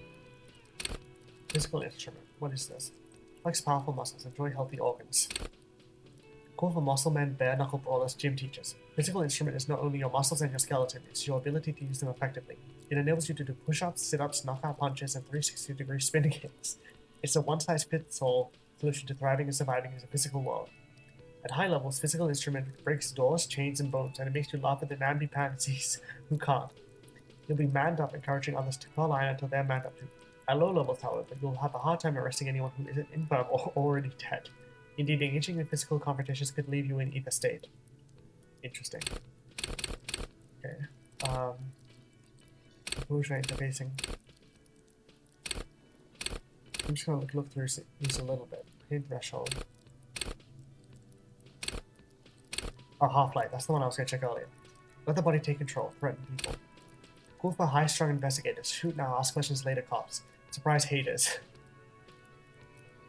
Physical instrument. What is this? Flex powerful muscles. Enjoy healthy organs. Cool for muscle men, bare knuckle brawlers, gym teachers. Physical instrument is not only your muscles and your skeleton, it's your ability to use them effectively. It enables you to do push-ups, sit-ups, knockout punches, and 360-degree spinning hits. It's a one-size-fits-all solution to thriving and surviving in the physical world. At high levels, physical instrument breaks doors, chains, and bones, and it makes you laugh at the namby-pansies who can't. You'll be manned up, encouraging others to call iron until they're manned up too. At low levels, however, you'll have a hard time arresting anyone who isn't infirm or already dead. Indeed, engaging in physical confrontations could leave you in either state. Interesting. Okay. Composure interfacing. I'm just gonna look through these a little bit. Pain threshold. Oh, Half-Light. That's the one I was gonna check earlier. Let the body take control. Threaten people. Cool for high-strung investigators. Shoot now, ask questions later, cops. Surprise haters.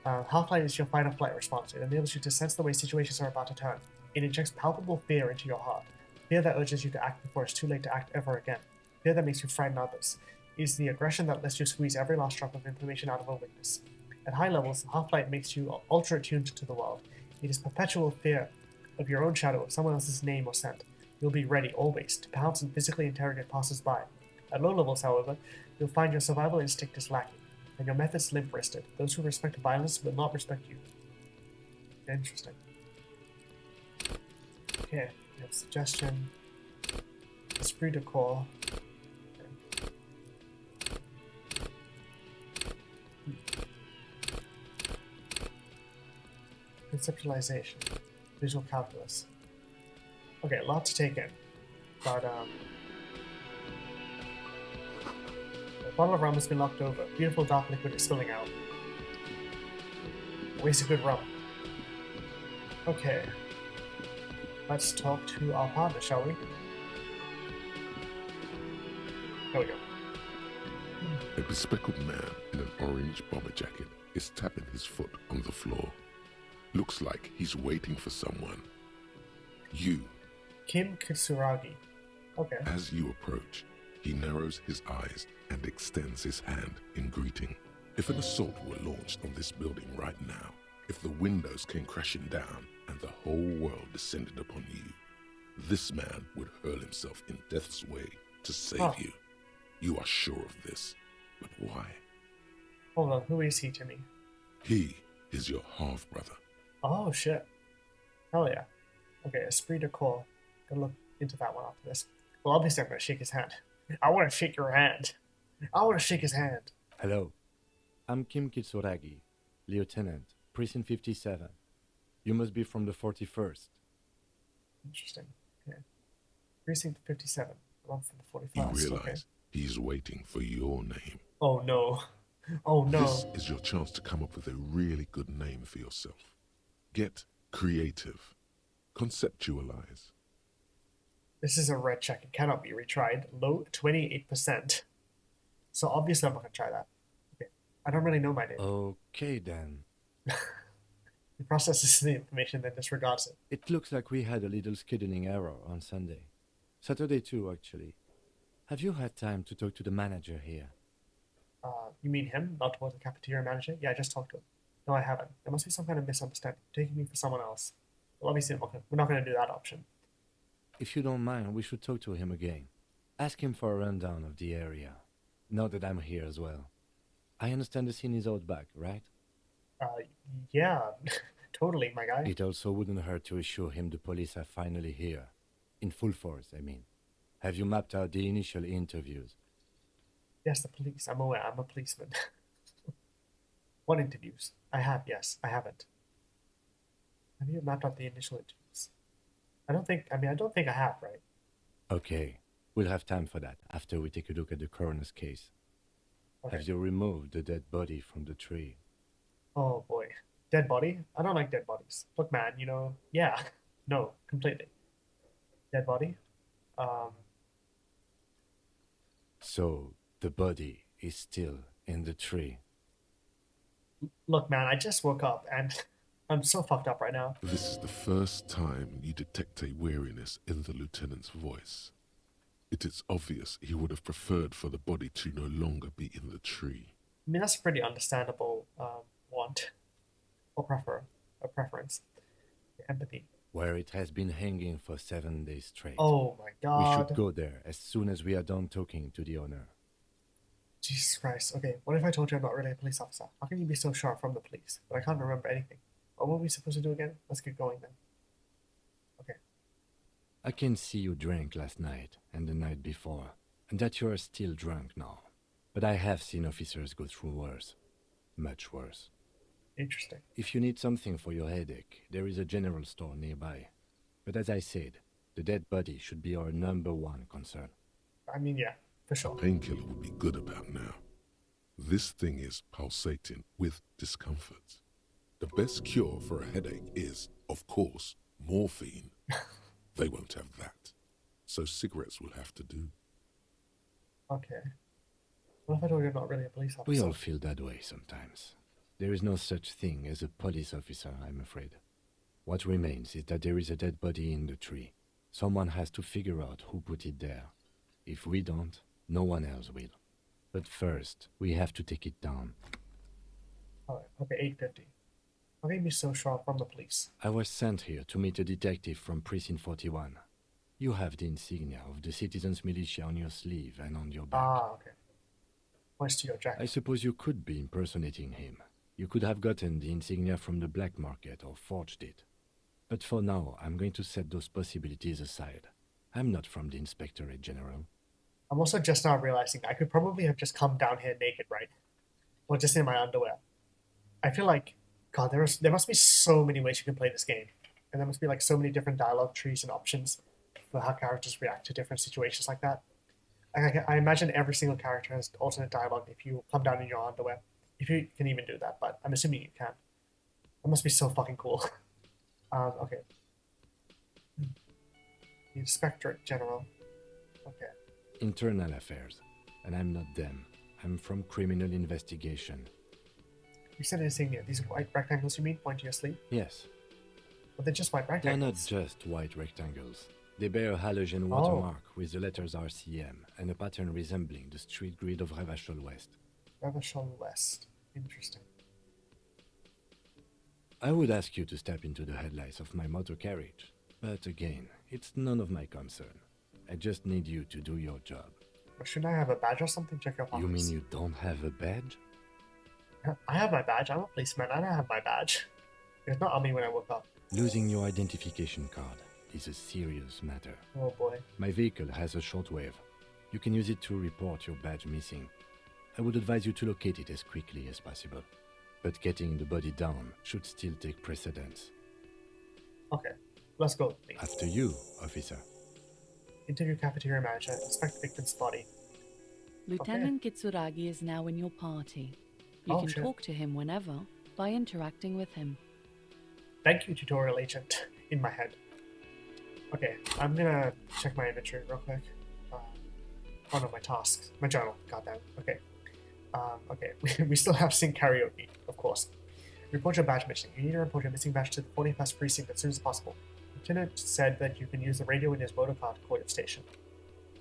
Half-Light is your fight-or-flight response. It enables you to sense the way situations are about to turn. It injects palpable fear into your heart. Fear that urges you to act before it's too late to act ever again. Fear that makes you frighten others. It is the aggression that lets you squeeze every last drop of information out of a witness. At high levels, Half-Light makes you ultra-attuned to the world. It is perpetual fear of your own shadow, of someone else's name or scent. You'll be ready, always, to pounce and physically interrogate passers-by. At low levels, however, you'll find your survival instinct is lacking, and your methods limp-wristed. Those who respect violence will not respect you. Interesting. Okay, we have suggestion. Esprit de corps. Okay. Conceptualization. Visual calculus. Okay, a lot to take in. But, the bottle of rum has been knocked over. Beautiful dark liquid is spilling out. Waste of good rum. Okay. Let's talk to our partner, shall we? There we go. A bespectacled man in an orange bomber jacket is tapping his foot on the floor. Looks like he's waiting for someone. You. Kim Kitsuragi. Okay. As you approach, he narrows his eyes and extends his hand in greeting. If an assault were launched on this building right now, if the windows came crashing down and the whole world descended upon you, this man would hurl himself in death's way to save you. You are sure of this, but why? Hold on, who is he to me? He is your half-brother. Oh, shit. Hell yeah. Okay, Esprit de corps. Gotta look into that one after this. Well, obviously I'm gonna shake his hand. I wanna shake your hand. I wanna shake his hand. Hello. I'm Kim Kitsuragi, Lieutenant, Precinct 57. You must be from the 41st. Interesting. Okay. Precinct 57. I'm from the 41st. You realize okay. He's waiting for your name. Oh no. Oh no. This is your chance to come up with a really good name for yourself. Get creative. Conceptualize. This is a red check. It cannot be retried. Low 28%. So obviously I'm not going to try that. Okay. I don't really know my name. Okay then. He processes the information, then disregards it. It looks like we had a little scheduling error on Sunday. Saturday too, actually. Have you had time to talk to the manager here? You mean him, not the cafeteria manager? Yeah, I just talked to him. No, I haven't. There must be some kind of misunderstanding. You're taking me for someone else. Well, obviously, we're not going to do that option. If you don't mind, we should talk to him again. Ask him for a rundown of the area. Now that I'm here as well. I understand the scene is out back, right? Yeah, totally, my guy. It also wouldn't hurt to assure him the police are finally here. In full force, I mean. Have you mapped out the initial interviews? Yes, the police. I'm aware. I'm a policeman. What interviews? I have, yes. I haven't. Have you mapped out the initial interviews? I don't think I have, right? Okay. We'll have time for that after we take a look at the coroner's case. Okay. Have you removed the dead body from the tree? Oh boy. Dead body? I don't like dead bodies. Look, man, yeah. No, completely. Dead body? So, the body is still in the tree. Look, man, I just woke up and I'm so fucked up right now. This is the first time you detect a weariness in the lieutenant's voice. It is obvious he would have preferred for the body to no longer be in the tree. I mean, that's a pretty understandable want or preference. Empathy. Where it has been hanging for 7 days straight. Oh my god. We should go there as soon as we are done talking to the owner. Jesus Christ. Okay, what if I told you I'm not really a police officer? How can you be so sure I'm from the police? But I can't remember anything. What were we supposed to do again? Let's get going then. Okay. I can see you drank last night and the night before, and that you are still drunk now. But I have seen officers go through worse. Much worse. Interesting. If you need something for your headache, there is a general store nearby. But as I said, The dead body should be our #1 concern. I mean, yeah, for sure. Painkiller would be good about now. This thing is pulsating with discomfort. The best cure for a headache is, of course, morphine. They won't have that. So cigarettes will have to do. Okay. What if I told you you're not really a police officer? We all feel that way sometimes. There is no such thing as a police officer, I'm afraid. What remains is that there is a dead body in the tree. Someone has to figure out who put it there. If we don't, no one else will. But first, we have to take it down. Alright, okay, 850. What made me so sure from the police? I was sent here to meet a detective from Precinct 41. You have the insignia of the Citizens Militia on your sleeve and on your back. Ah, okay. Points to your jacket. I suppose you could be impersonating him. You could have gotten the insignia from the black market or forged it. But for now, I'm going to set those possibilities aside. I'm not from the Inspectorate General. I'm also just now realizing I could probably have just come down here naked, right? Or just in my underwear. I feel like, God, there must be so many ways you can play this game. And there must be like so many different dialogue trees and options for how characters react to different situations like that. I imagine every single character has alternate dialogue if you come down in your underwear. If you can even do that, but I'm assuming you can. That must be so fucking cool. Okay. The Inspectorate General. Okay. Internal affairs. And I'm not them. I'm from criminal investigation. You said insignia. These white rectangles you mean point to your sleeve? Yes. But they're just white They're rectangles. not just white rectangles. They bear a halogen watermark with the letters RCM and a pattern resembling the street grid of Revachol West. Revachol West. Interesting. I would ask you to step into the headlights of my motor carriage, but again, it's none of my concern. I just need you to do your job. Or shouldn't I have a badge or something? Check your pockets. You mean you don't have a badge? I have my badge. I'm a policeman. I don't have my badge. It was not on me when I woke up. Losing your identification card is a serious matter. Oh boy. My vehicle has a shortwave. You can use it to report your badge missing. I would advise you to locate it as quickly as possible. But getting the body down should still take precedence. Okay. Let's go, please. After you, officer. Interview cafeteria manager. Inspect victim's body. Lieutenant Kitsuragi is now in your party. You Oh, can shit. talk to him whenever by interacting with him. Thank you, tutorial agent. In my head. Okay, I'm gonna check my inventory real quick. Oh no, my tasks. My journal. Goddamn. Okay. Okay. We still have sing karaoke, of course. Report your badge missing. You need to report your missing badge to the 41st precinct as soon as possible. Lieutenant said that you can use the radio in his motor car to call your station.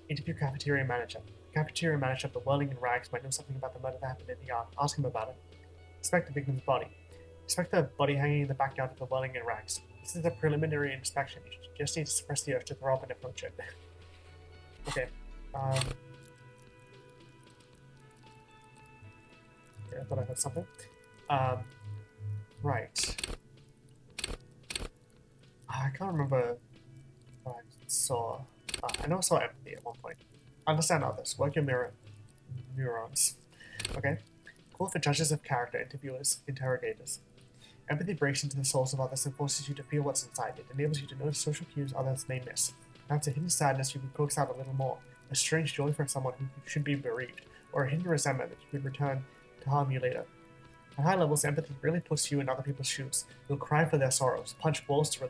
Interview cafeteria manager. Cafeteria manager of the Whirling in Rags might know something about the murder that happened in the yard. Ask him about it. Inspect the victim's body. Inspect the body hanging in the backyard of the Whirling in Rags. This is a preliminary inspection. You just need to suppress the urge to throw up and approach it. Okay. Okay, I thought I heard something. Right. I can't remember what I saw. I know I saw empathy at one point. Understand others. Work your neurons. Okay. Call for judges of character, interviewers, interrogators. Empathy breaks into the souls of others and forces you to feel what's inside. It enables you to notice social cues others may miss. Perhaps a hidden sadness you can coax out a little more, a strange joy from someone who should be bereaved, or a hidden resentment that you could return to harm you later. At high levels, empathy really puts you in other people's shoes. You'll cry for their sorrows, punch walls to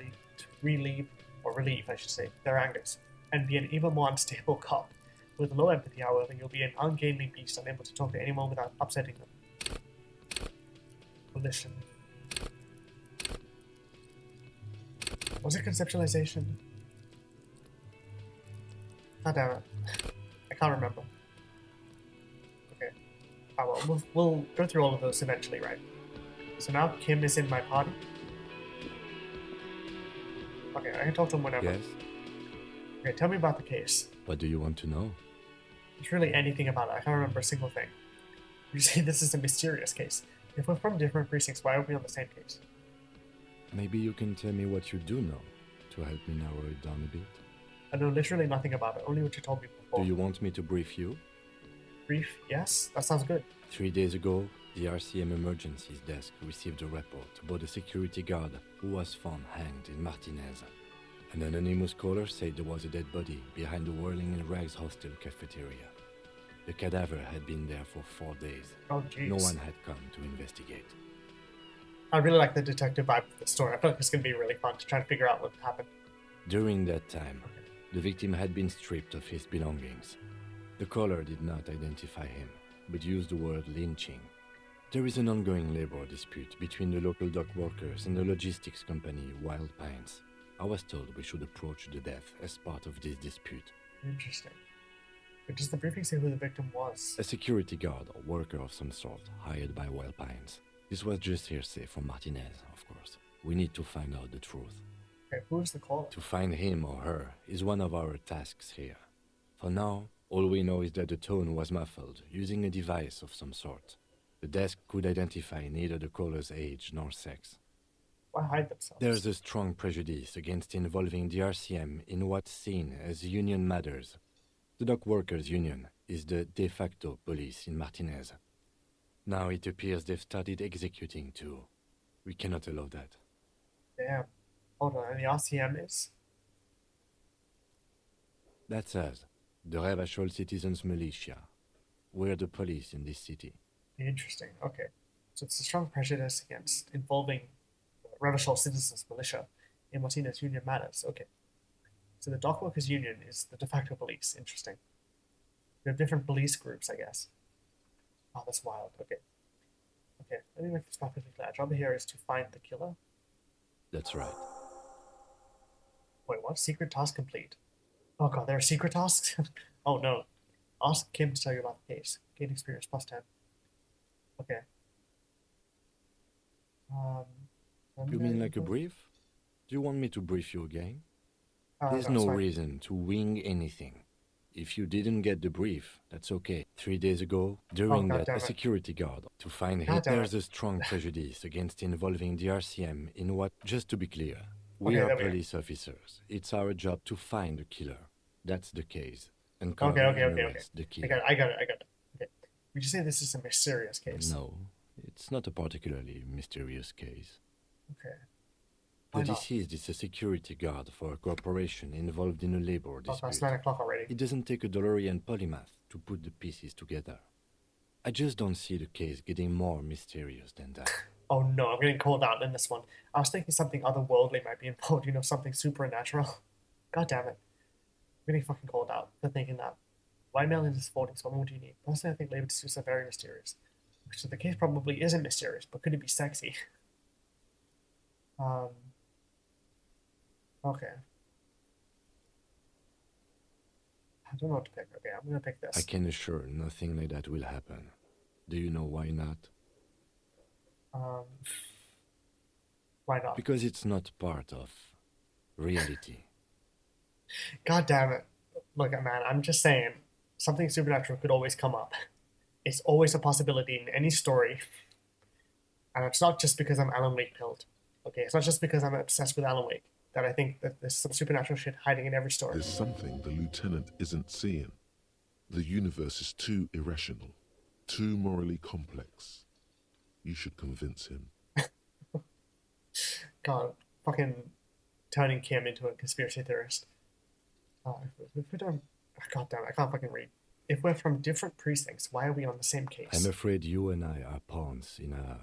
relieve, their angers, and be an even more unstable cop. With low empathy, however, you'll be an ungainly beast, unable to talk to anyone without upsetting them. Volition. Was it conceptualization? God damn it. I can't remember. Okay. Oh well, we'll go through all of those eventually, right? So now Kim is in my party. Okay, I can talk to him whenever. Yes? Okay, tell me about the case. What do you want to know? It's really anything about it. I can't remember a single thing. You say this is a mysterious case. If we're from different precincts, why are we on the same case? Maybe you can tell me what you do know to help me narrow it down a bit. I know literally nothing about it, only what you told me before. Do you want me to brief you? Brief? Yes? That sounds good. 3 days ago, the RCM Emergencies Desk received a report about a security guard who was found hanged in Martinez. An anonymous caller said there was a dead body behind the Whirling in Rags hostel cafeteria. The cadaver had been there for 4 days. Oh, jeez. No one had come to investigate. I really like the detective vibe of the story. I feel like it's going to be really fun to try to figure out what happened. During that time, the victim had been stripped of his belongings. The caller did not identify him, but used the word lynching. There is an ongoing labor dispute between the local dock workers and the logistics company Wild Pines. I was told we should approach the death as part of this dispute. Interesting. But does the briefing say who the victim was? A security guard or worker of some sort, hired by Wild Pines. This was just hearsay from Martinez, of course. We need to find out the truth. Okay, who is the caller? To find him or her is one of our tasks here. For now, all we know is that the tone was muffled, using a device of some sort. The desk could identify neither the caller's age nor sex. Why hide themselves? There's a strong prejudice against involving the RCM in what's seen as union matters. The dock workers' union is the de facto police in Martinez. Now it appears they've started executing too. We cannot allow that. Damn. Hold on, and the RCM is? That's us, the Revachol Citizens Militia. We're the police in this city. Interesting, okay. So it's a strong prejudice against involving the Revachol Citizens Militia in Martinez Union matters. Okay. So the dock workers' union is the de facto police. Interesting. We have different police groups, I guess. Oh, that's wild. Okay. Okay, let me make this perfectly clear. Our job here is to find the killer. That's right. Wait, what? Secret task complete. Oh god, there are secret tasks? Oh no. Ask Kim to tell you about the case. Gain experience plus 10. Okay. You mean like a brief? Do you want me to brief you again? There's no, no reason to wing anything. If you didn't get the brief, that's okay. 3 days ago, during that, a security guard to find him. There's a strong prejudice against involving the RCM in what, just to be clear, we are police officers. It's our job to find the killer. That's the case. Uncover and arrest the killer. I got it. Okay. Would you say this is a mysterious case? No, it's not a particularly mysterious case. Okay. The deceased is a security guard for a corporation involved in a labor dispute. Oh, it's 9 o'clock already. It doesn't take a DeLorean polymath to put the pieces together. I just don't see the case getting more mysterious than that. Oh no, I'm getting called out in this one. I was thinking something otherworldly might be involved, something supernatural. God damn it. I'm getting fucking called out for thinking that. White male in his 40s, what more do you need? Personally, I think labor disputes are very mysterious. So the case probably isn't mysterious, but could it be sexy? Okay. I don't know what to pick. Okay, I'm gonna pick this. I can assure nothing like that will happen. Do you know why not? Why not? Because it's not part of reality. God damn it. Look, man, I'm just saying, something supernatural could always come up. It's always a possibility in any story. And it's not just because I'm Alan Wake pilled. Okay, it's not just because I'm obsessed with Alan Wake that I think that there's some supernatural shit hiding in every story. There's something the lieutenant isn't seeing. The universe is too irrational, too morally complex. You should convince him. God, fucking turning Kim into a conspiracy theorist. If we don't... God damn it, I can't fucking read. If we're from different precincts, why are we on the same case? I'm afraid you and I are pawns in a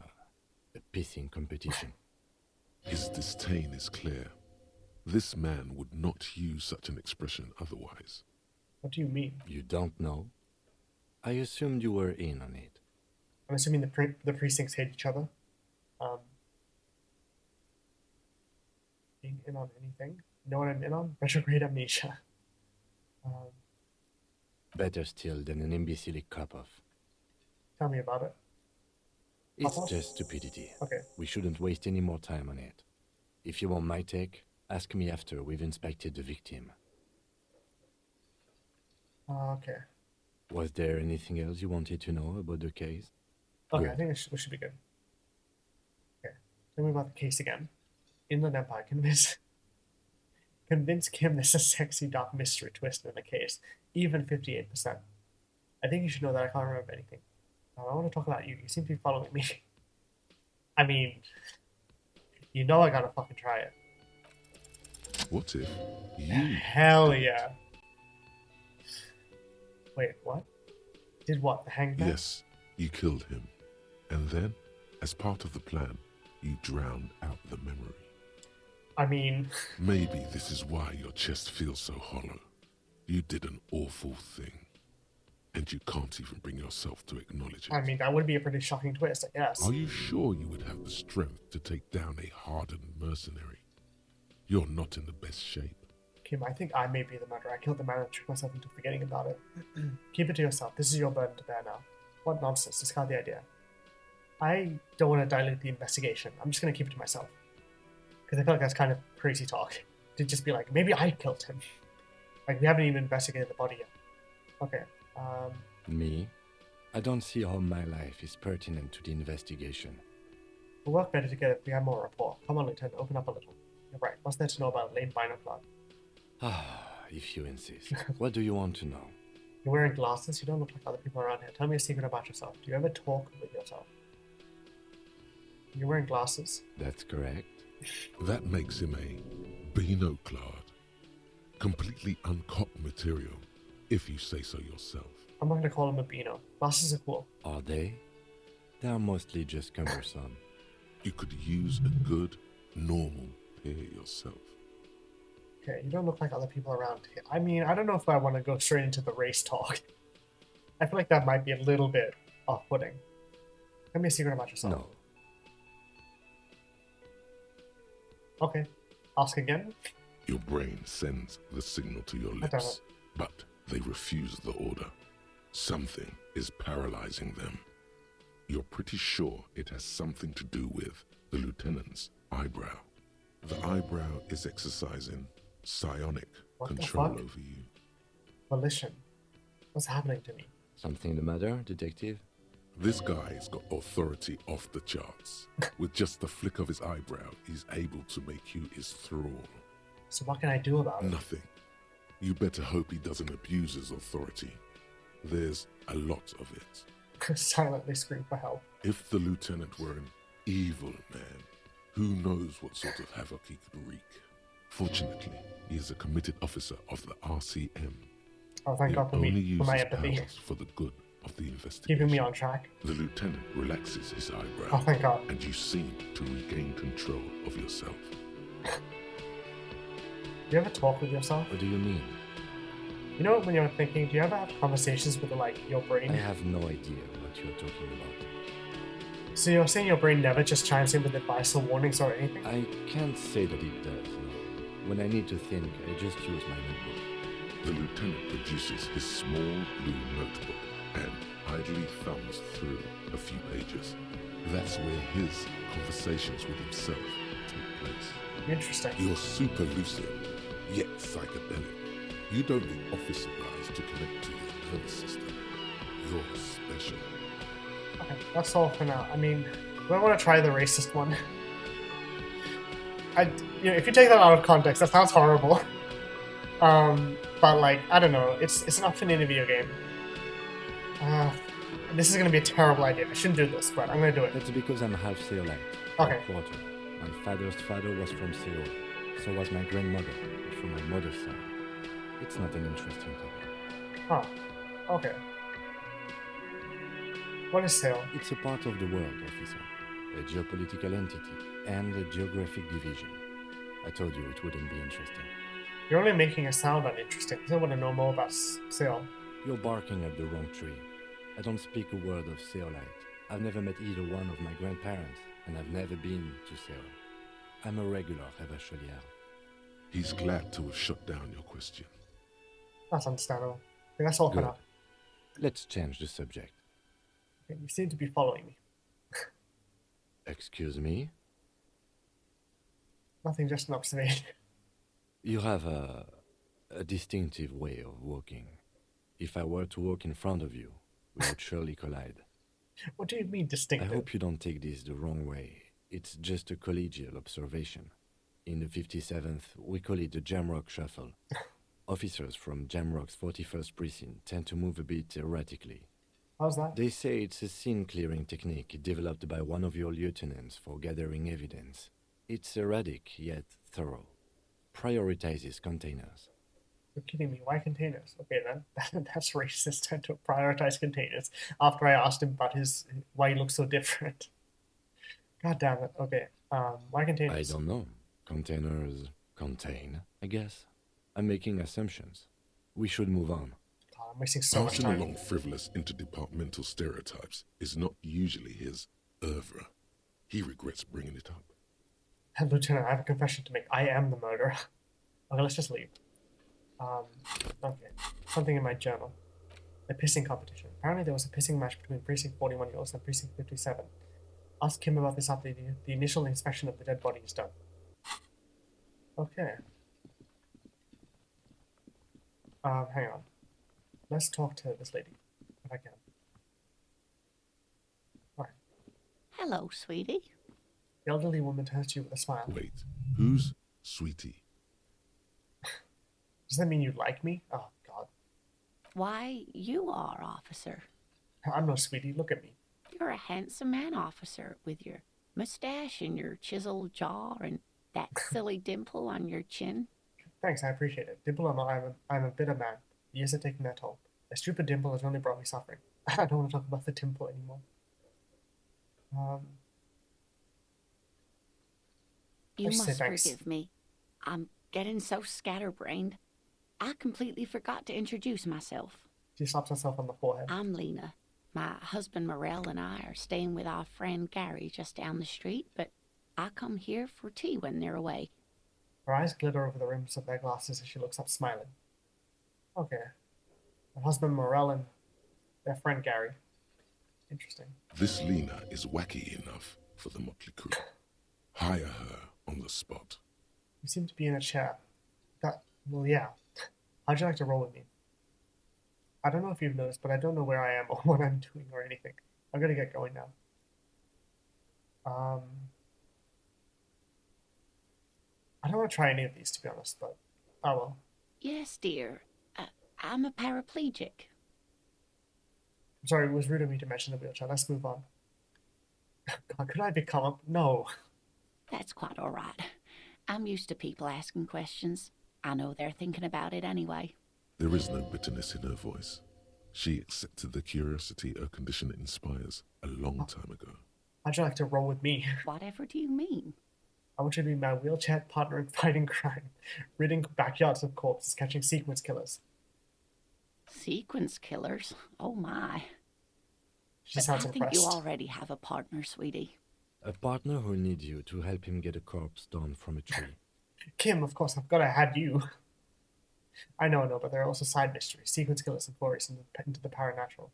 pissing competition. His disdain is clear. This man would not use such an expression otherwise. What do you mean? You don't know? I assumed you were in on it. I'm assuming the precincts hate each other. Being in on anything? You know what I'm in on? Retrograde amnesia. Better still than an imbecilic cop-off. Tell me about it. It's just stupidity. Okay. We shouldn't waste any more time on it. If you want my take, ask me after we've inspected the victim. Okay. Was there anything else you wanted to know about the case? Okay, I think we should be good. Okay. Tell me about the case again. Inland Empire, convince Kim there's a sexy dark mystery twist in the case. Even 58%. I think you should know that I can't remember anything. Now, I want to talk about you. You seem to be following me. I mean, I gotta fucking try it. What if you... Hell yeah. Wait, what? Did what? The hangman? Yes, you killed him. And then, as part of the plan, you drowned out the memory. I mean... Maybe this is why your chest feels so hollow. You did an awful thing. And you can't even bring yourself to acknowledge it. I mean, that would be a pretty shocking twist, I guess. Are you sure you would have the strength to take down a hardened mercenary? You're not in the best shape. Kim, I think I may be the murderer. I killed the man and tricked myself into forgetting about it. Keep it to yourself. This is your burden to bear now. What nonsense. Discard the idea. I don't want to dilute the investigation. I'm just going to keep it to myself. Because I feel like that's kind of crazy talk. To just be like, maybe I killed him. Like, we haven't even investigated the body yet. Okay. Me? I don't see how my life is pertinent to the investigation. We'll work better together if we have more rapport. Come on, Lieutenant, open up a little. You're right. What's there to know about Lane Binoclar? If you insist. What do you want to know? You're wearing glasses. You don't look like other people around here. Tell me a secret about yourself. Do you ever talk with yourself? You're wearing glasses. That's correct. That makes him a binoclard. Completely uncopped material, if you say so yourself. I'm not going to call him a Beano. Glasses are cool. Are they? They're mostly just cumbersome. You could use a good, normal pair yourself. Okay, you don't look like other people around here. I mean, I don't know if I want to go straight into the race talk. I feel like that might be a little bit off-putting. Tell me a secret about yourself. No. Okay. Ask again? Your brain sends the signal to your lips, but they refuse the order. Something is paralyzing them. You're pretty sure it has something to do with the lieutenant's eyebrow. The eyebrow is exercising psionic control over you. Volition. What's happening to me? Something the matter, detective? This guy's got authority off the charts. With just the flick of his eyebrow, he's able to make you his thrall. So what can I do about it? Nothing. You better hope he doesn't abuse his authority. There's a lot of it. Silently scream for help. If the lieutenant were an evil man, who knows what sort of havoc he could wreak. Fortunately, he is a committed officer of the RCM. Oh, thank God for me, for my empathy. For the good of the investigation. Keeping me on track. The lieutenant relaxes his eyebrow. Oh, thank God. And you seem to regain control of yourself. Do you ever talk with yourself? What do you mean? You know when you're thinking, do you ever have conversations with, like, your brain? I have no idea what you're talking about. So you're saying your brain never just chimes in with advice or warnings or anything? I can't say that it does, no. When I need to think, I just use my notebook. The lieutenant produces his small blue notebook and idly thumbs through a few pages. That's where his conversations with himself take place. Interesting. You're super lucid, yet psychedelic. You don't need office supplies to connect to your nervous system. You're special. Okay, that's all for now. I mean, do I want to try the racist one? If you take that out of context, that sounds horrible. But like, I don't know. It's an option in a video game. This is gonna be a terrible idea. I shouldn't do this, but I'm gonna do it. That's because I'm half Seolite. Okay. Quarter. My father's father was from Seoul. So was my grandmother, from my mother's side. It's not an interesting topic. Huh. Okay. What is Seoul? It's a part of the world, officer. A geopolitical entity and a geographic division. I told you it wouldn't be interesting. You're only making it sound uninteresting. I want to know more about Seoul. You're barking at the wrong tree. I don't speak a word of Seolite. I've never met either one of my grandparents, and I've never been to Seoul. I'm a regular, Revachelier. He's glad to have shut down your question. That's understandable. I think that's all for Good. now. Let's change the subject. Okay, you seem to be following me. Excuse me? Nothing, just an observation. You have a distinctive way of walking. If I were to walk in front of you, we would surely collide. What do you mean distinctive? I hope you don't take this the wrong way. It's just a collegial observation. In the 57th, we call it the Jamrock Shuffle. Officers from Jamrock's 41st Precinct tend to move a bit erratically. How's that? They say it's a scene-clearing technique developed by one of your lieutenants for gathering evidence. It's erratic, yet thorough. prioritizes containers. You're kidding me. Why containers? Okay, then. That's racist. I to prioritize containers after I asked him about why he looks so different. God damn it. Okay. Why I containers? don't know. Containers contain, I guess. I'm making assumptions. We should move on. God, I'm wasting so much Passing time. along frivolous interdepartmental stereotypes is not usually his oeuvre. He regrets bringing it up. Lieutenant, I have a confession to make. I am the murderer. Okay, let's just leave. Okay. Something in my journal. A pissing competition. Apparently there was a pissing match between Precinct 41 Yours and Precinct 57. Ask Kim about this after the initial inspection of the dead body is done. Okay. Hang on. Let's talk to this lady, if I can. Alright. Hello, sweetie. The elderly woman turns to you with a smile. Wait, who's Sweetie? Does that mean you like me? Oh, God. Why, you are, officer. I'm no sweetie. Look at me. You're a handsome man, officer, with your mustache and your chiseled jaw and that silly dimple on your chin. Thanks, I appreciate it. Dimple or not, I'm a bitter man. The years are taking their toll. A stupid dimple has only brought me suffering. I don't want to talk about the dimple anymore. You Let's say must thanks. forgive me. I'm getting so scatterbrained. I completely forgot to introduce myself. She slaps herself on the forehead. I'm Lena. My husband Morel and I are staying with our friend Gary just down the street, but I come here for tea when they're away. Her eyes glitter over the rims of their glasses as she looks up, smiling. Okay. Her husband Morel and their friend Gary. Interesting. This Lena is wacky enough for the motley crew. Hire her on the spot. You seem to be in a chair. Well, yeah. How'd you like to roll with me? I don't know if you've noticed, but I don't know where I am or what I'm doing or anything. I'm gonna get going now. I don't want to try any of these, to be honest, but oh well. Yes, dear. I'm a paraplegic. I'm sorry, it was rude of me to mention the wheelchair. Let's move on. God, could I become a... No. That's quite all right. I'm used to people asking questions. I know they're thinking about it anyway. There is no bitterness in her voice. She accepted the curiosity her condition inspires a long time ago. How'd you like to roll with me? Whatever do you mean? I want you to be my wheelchair partner in fighting crime, ridding backyards of corpses, catching sequence killers. Sequence killers? Oh my. She But sounds I think impressed. you already have a partner, sweetie. A partner who needs you to help him get a corpse down from a tree. Kim, of course, I've got to have you. I know, but there are also side mysteries, sequence killers and forays into the paranatural.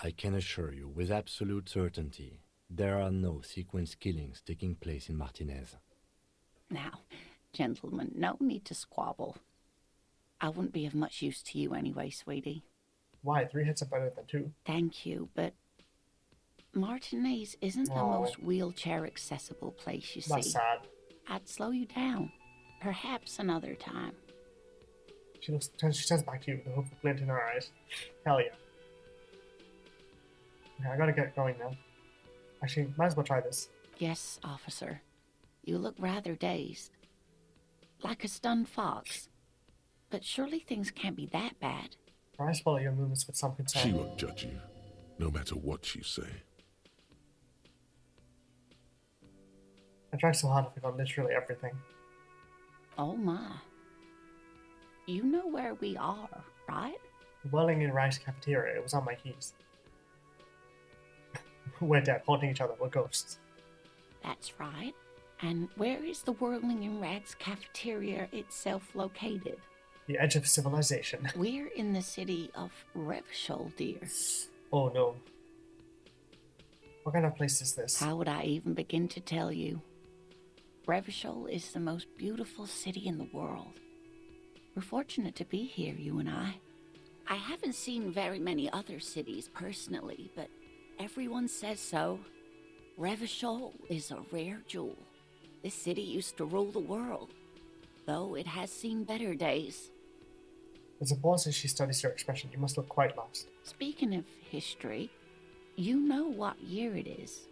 I can assure you with absolute certainty, there are no sequence killings taking place in Martinez. Now, gentlemen, no need to squabble. I wouldn't be of much use to you anyway, sweetie. Why? 3 hits are better than 2. Thank you, but Martinez isn't the most wheelchair-accessible place, you see. That's sad. I'd slow you down. Perhaps another time. She turns back to you with a hopeful glint in her eyes. Hell yeah. Okay, I gotta get going now. Actually, might as well try this. Yes, officer. You look rather dazed. Like a stunned fox. But surely things can't be that bad. Her eyes follow your movements with some concern. She won't judge you, no matter what you say. I tried so hard to forget literally everything. Oh my. You know where we are, right? Whirling in Rice cafeteria, it was on my keys. We're dead, haunting each other, we're ghosts. That's right. And where is the Whirling in Rats cafeteria itself located? The edge of civilization. We're in the city of Revachol, dear. Oh no. What kind of place is this? How would I even begin to tell you? Revachol is the most beautiful city in the world. We're fortunate to be here, you and I. I haven't seen very many other cities personally, but everyone says so. Revachol is a rare jewel. This city used to rule the world, though it has seen better days. There's a pause as she studies your expression. You must look quite lost. Speaking of history, you know what year it is,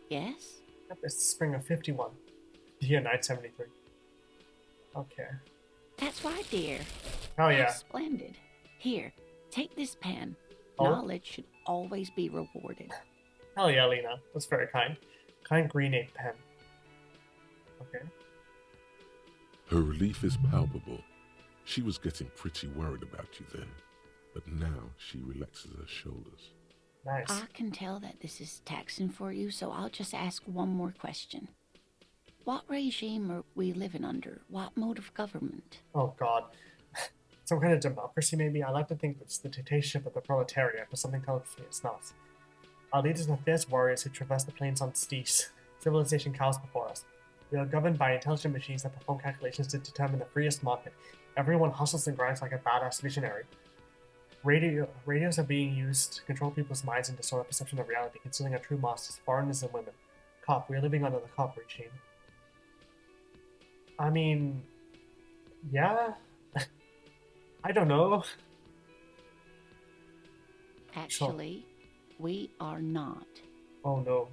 yes? Yep, it's the spring of 51. The year 973. Okay. That's right, dear. Oh yeah. How splendid. Here, take this pen. Oh. Knowledge should always be rewarded. Hell yeah, Lena. That's very kind. Kind green ink pen. Okay. Her relief is palpable. She was getting pretty worried about you then, but now she relaxes her shoulders. Nice. I can tell that this is taxing for you, so I'll just ask one more question. What regime are we living under? What mode of government? Oh god. Some kind of democracy, maybe? I like to think it's the dictatorship of the proletariat, but something tells me it's not. Our leaders are fierce warriors who traverse the plains on steeds. Civilization cows before us. We are governed by intelligent machines that perform calculations to determine the freest market. Everyone hustles and grinds like a badass visionary. Radios are being used to control people's minds and distort our perception of reality, concealing our true masters, foreigners and women. Cop, we are living under the cop regime. I mean, yeah. I don't know. Actually, we are not. Oh no.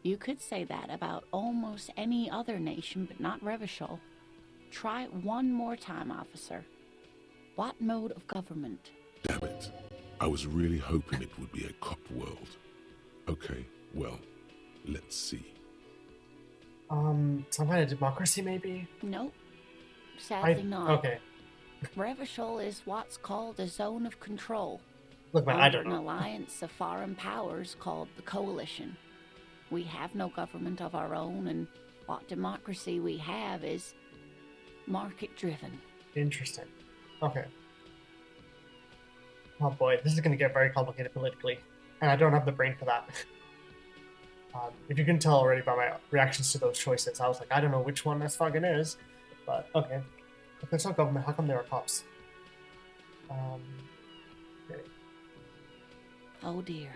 You could say that about almost any other nation, but not Revachol. Try it one more time, officer. What mode of government? Damn it. I was really hoping it would be a cop world. Okay, well, let's see. Some kind of democracy, maybe? Nope. Sadly not. Okay. Revachol is what's called a zone of control. Look, man, I don't An know. alliance of foreign powers called the Coalition. We have no government of our own, and what democracy we have is market-driven. Interesting. Okay. Oh boy, this is going to get very complicated politically, and I don't have the brain for that. If you can tell already by my reactions to those choices, I was like, I don't know which one this fucking is, but okay. If there's no government, how come there are cops? Okay. Oh dear.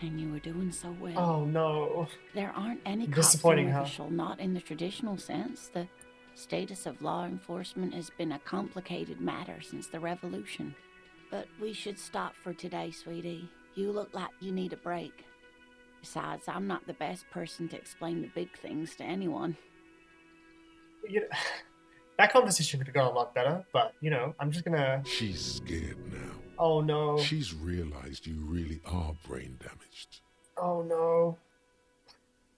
And you were doing so well. Oh no. There aren't any cops in Disappointing, huh? Revachol, not in the traditional sense. The status of law enforcement has been a complicated matter since the revolution. But we should stop for today, sweetie. You look like you need a break. Besides, I'm not the best person to explain the big things to anyone. You know, that conversation could have gone a lot better, but, you know, I'm just gonna... She's scared now. Oh no. She's realized you really are brain damaged. Oh no.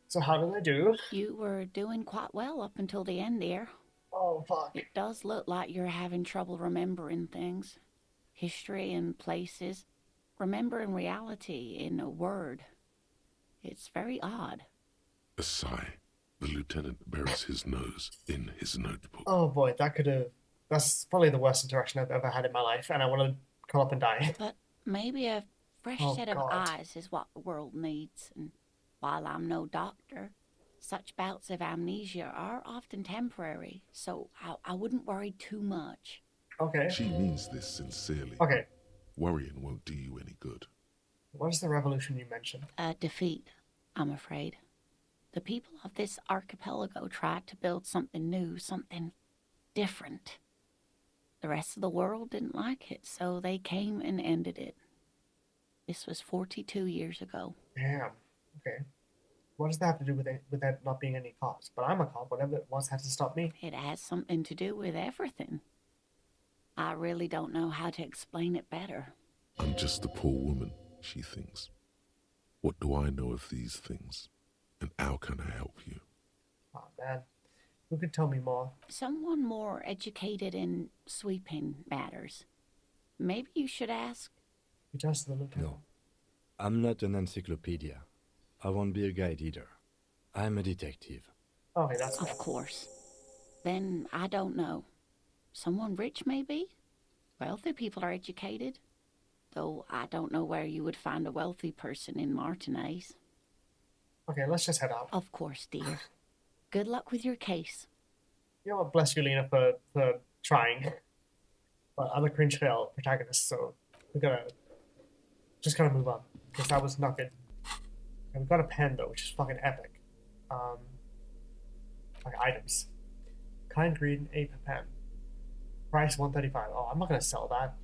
So how did I do? You were doing quite well up until the end, dear. Oh fuck. It does look like you're having trouble remembering things. History and places. Remembering reality in a word. It's very odd. A sigh. The lieutenant buries his nose in his notebook. Oh boy, that could have... That's probably the worst interaction I've ever had in my life, and I want to curl up and die. But maybe a fresh Oh, set of God. eyes is what the world needs. And while I'm no doctor, such bouts of amnesia are often temporary, so I wouldn't worry too much. Okay. She means this sincerely. Okay. Worrying won't do you any good. What is the revolution you mentioned? A defeat, I'm afraid. The people of this archipelago tried to build something new, something different. The rest of the world didn't like it, so they came and ended it. This was 42 years ago. Damn. Okay. What does that have to do with there not being any cops? But I'm a cop. Whatever it was has to stop me. It has something to do with everything. I really don't know how to explain it better. I'm just a poor woman, she thinks. What do I know of these things? And how can I help you? Oh man. Who could tell me more? Someone more educated in sweeping matters. Maybe you should ask. You just the lieutenant. No. I'm not an encyclopedia. I won't be a guide either. I'm a detective. Okay, that's Of course. Then I don't know. Someone rich, maybe? Wealthy people are educated. Though I don't know where you would find a wealthy person in Martinez. okay. Let's just head out. Of course, dear. Good luck with your case. You know what? Bless you, Lena, for trying. But I'm a cringefail protagonist, so we gotta move on because that was not good. And we got a pen though, which is fucking epic. Like items. Kind green ape pen. Price $135. Oh, I'm not gonna sell that.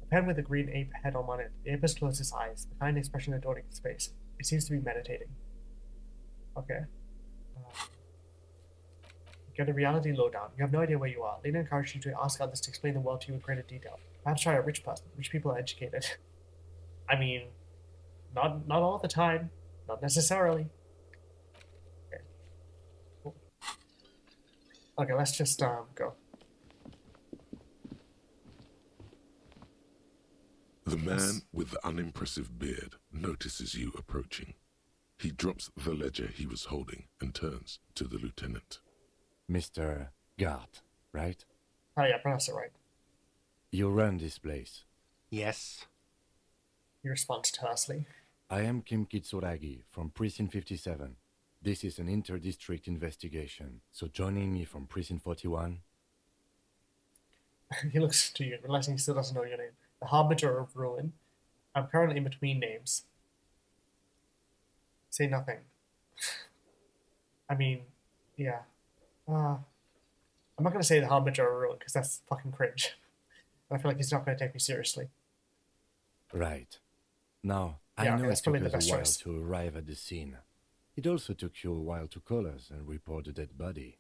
A pen with a green ape head on it. The ape has closed his eyes, the kind expression adorning his face. It seems to be meditating. Okay. Get a reality lowdown. You have no idea where you are. Lena encouraged you to ask others to explain the world to you in greater detail. Perhaps try a rich person. Rich people are educated. I mean, not all the time. Not necessarily. Okay. Cool. Okay, let's just go. The man with the unimpressive beard notices you approaching. He drops the ledger he was holding and turns to the lieutenant. Mr. Gart, right? Oh yeah, pronounce it right. You run this place. Yes. He responds tersely. I am Kim Kitsuragi from Precinct 57. This is an inter-district investigation, so joining me from Precinct 41... He looks to you, realizing he still doesn't know your name. The Harbinger of Ruin. I'm currently in between names. Say nothing. I mean, yeah. I'm not going to say the Harbinger of Ruin, because that's fucking cringe. I feel like he's not going to take me seriously. Right. Now, Yeah, I know that's it took probably the us best a while choice. to arrive at the scene. It also took you a while to call us and report the dead body.